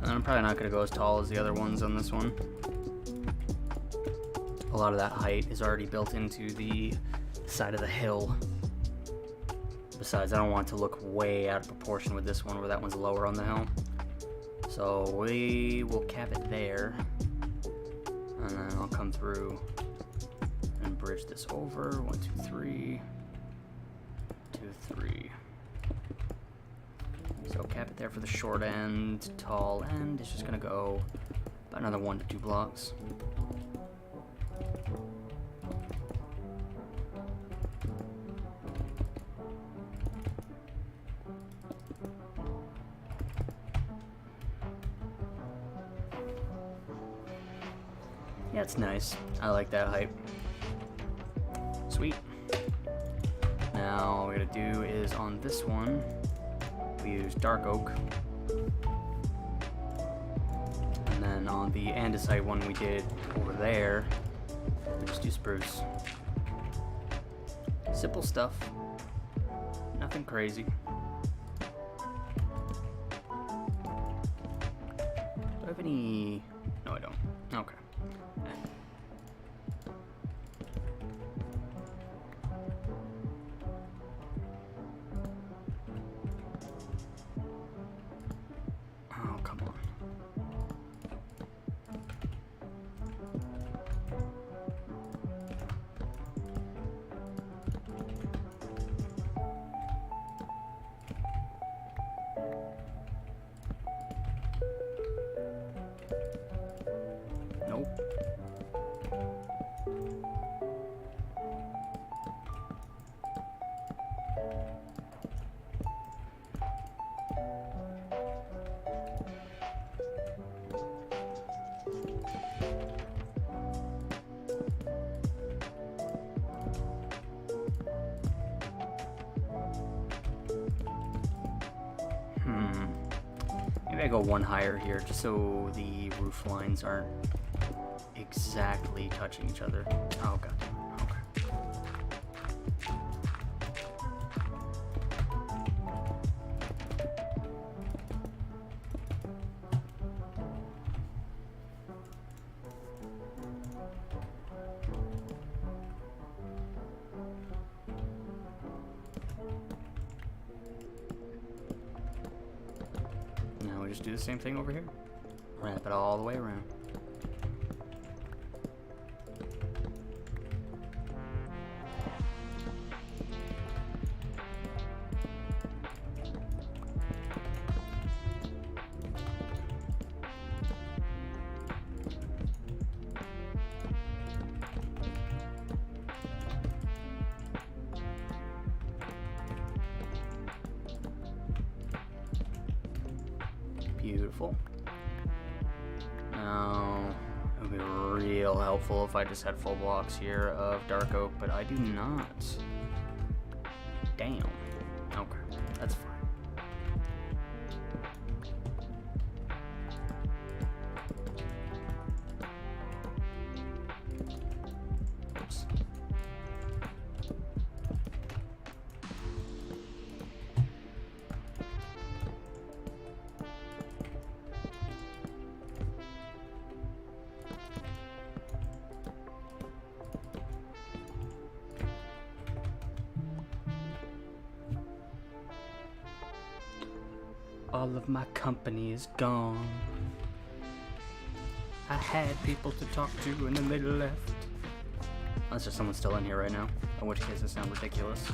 And I'm probably not going to go as tall as the other ones on this one. A lot of that height is already built into the side of the hill. Besides, I don't want it to look way out of proportion with this one where that one's lower on the hill. So we will cap it there. And then I'll come through and bridge this over. 1, 2, 3. 2, 3. So cap it there for the short end. Tall end is just gonna go about another 1 to 2 blocks. Yeah, it's nice. I like that height. Sweet. Now all we're gonna do is on this one, we use dark oak. And then on the andesite one we did over there, we just do spruce. Simple stuff. Nothing crazy. Do I have any? No, I don't. Okay. Oh, come on. Nope. Maybe I go one higher here just so the roof lines aren't exactly touching each other. Oh god. Okay. Now we just do the same thing over here. Wrap it all the way around. helpful. Now, it would be real helpful if I just had full blocks here of dark oak, but I do not. Damn. Okay, that's fine. Oops. All of my company is gone. I had people to talk to and then they left. Unless there's someone still in here right now, in which case it sounds ridiculous.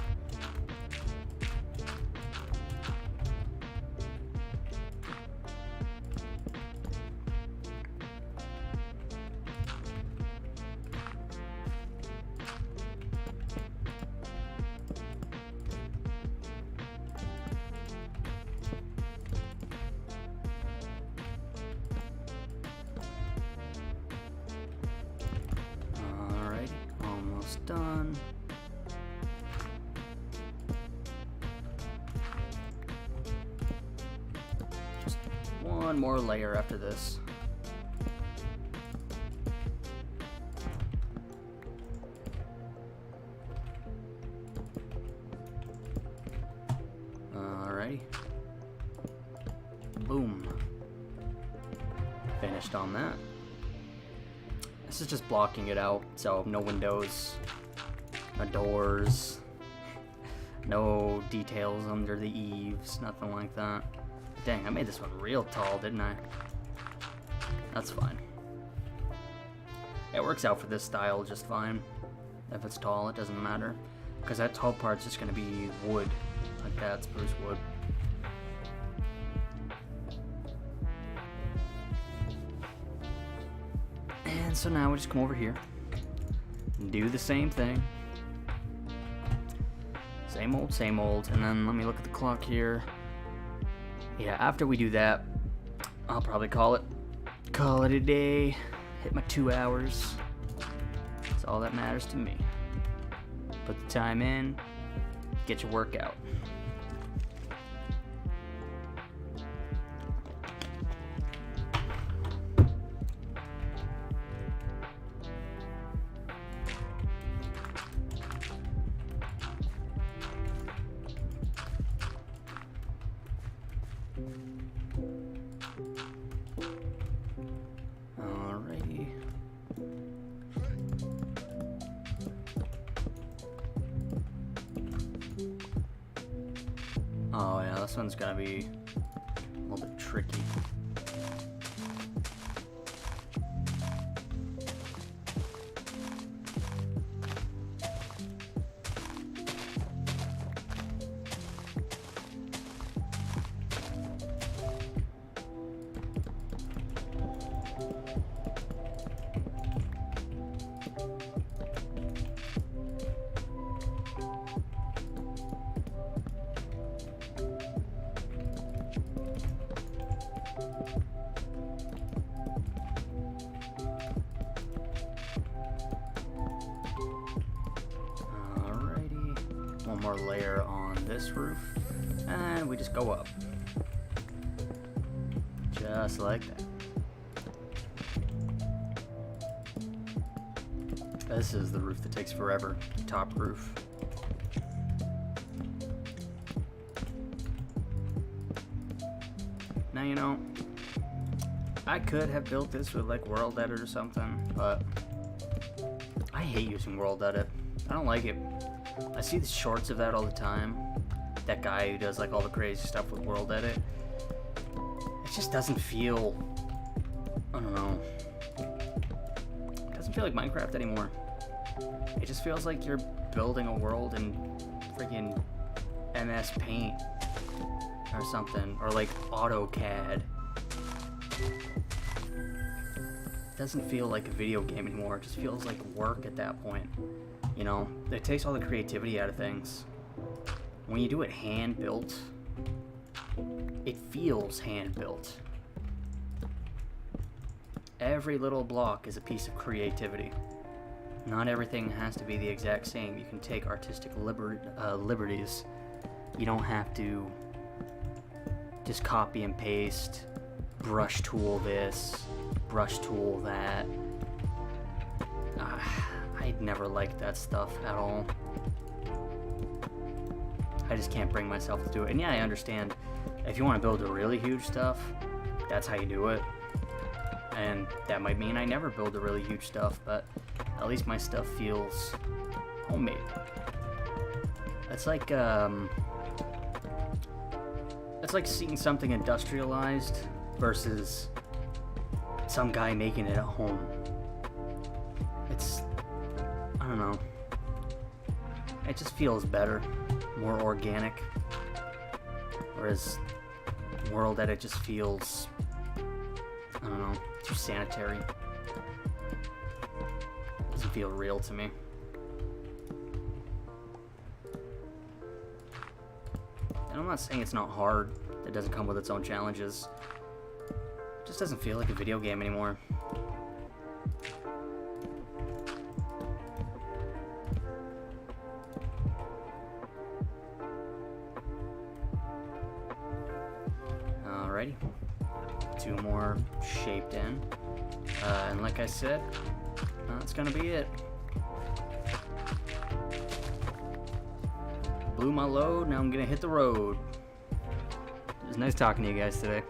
Done. Just one more layer after this. Alrighty. Boom. Finished on that. This is just blocking it out, so no windows, no doors, no details under the eaves, nothing like that. Dang, I made this one real tall, didn't I? That's fine. It works out for this style just fine. If it's tall, it doesn't matter. Because that tall part's just going to be wood, like that, spruce wood. And so now we just come over here and do the same thing. Same old, and then let me look at the clock here. Yeah, after we do that, I'll probably call it a day. Hit my 2 hours. That's all that matters to me. Put the time in, get your workout. Alrighty. Oh yeah, this one's gonna be a little bit tricky. One more layer on this roof, and we just go up. Just like that. This is the roof that takes forever, top roof. Now, you know, I could have built this with like World Edit or something, but I hate using World Edit. I don't like it. I see the shorts of that all the time. That guy who does like all the crazy stuff with World Edit. It just doesn't feel, I don't know. It doesn't feel like Minecraft anymore. It just feels like you're building a world in freaking MS Paint or something, or like AutoCAD. It doesn't feel like a video game anymore. It just feels like work at that point. You know, it takes all the creativity out of things. When you do it hand-built, it feels hand-built. Every little block is a piece of creativity. Not everything has to be the exact same. You can take artistic liberties. You don't have to just copy and paste, brush tool this, brush tool that. I'd never liked that stuff at all. I just can't bring myself to do it. And yeah, I understand. If you want to build a really huge stuff, that's how you do it. And that might mean I never build a really huge stuff, but at least my stuff feels homemade. It's like seeing something industrialized versus some guy making it at home. I don't know. It just feels better, more organic. Whereas World Edit just feels, I don't know, too sanitary. Doesn't feel real to me. And I'm not saying it's not hard. It doesn't come with its own challenges. It just doesn't feel like a video game anymore. Alrighty. 2 more shaped in. And like I said, that's gonna be it. Blew my load, now I'm gonna hit the road. It was nice talking to you guys today.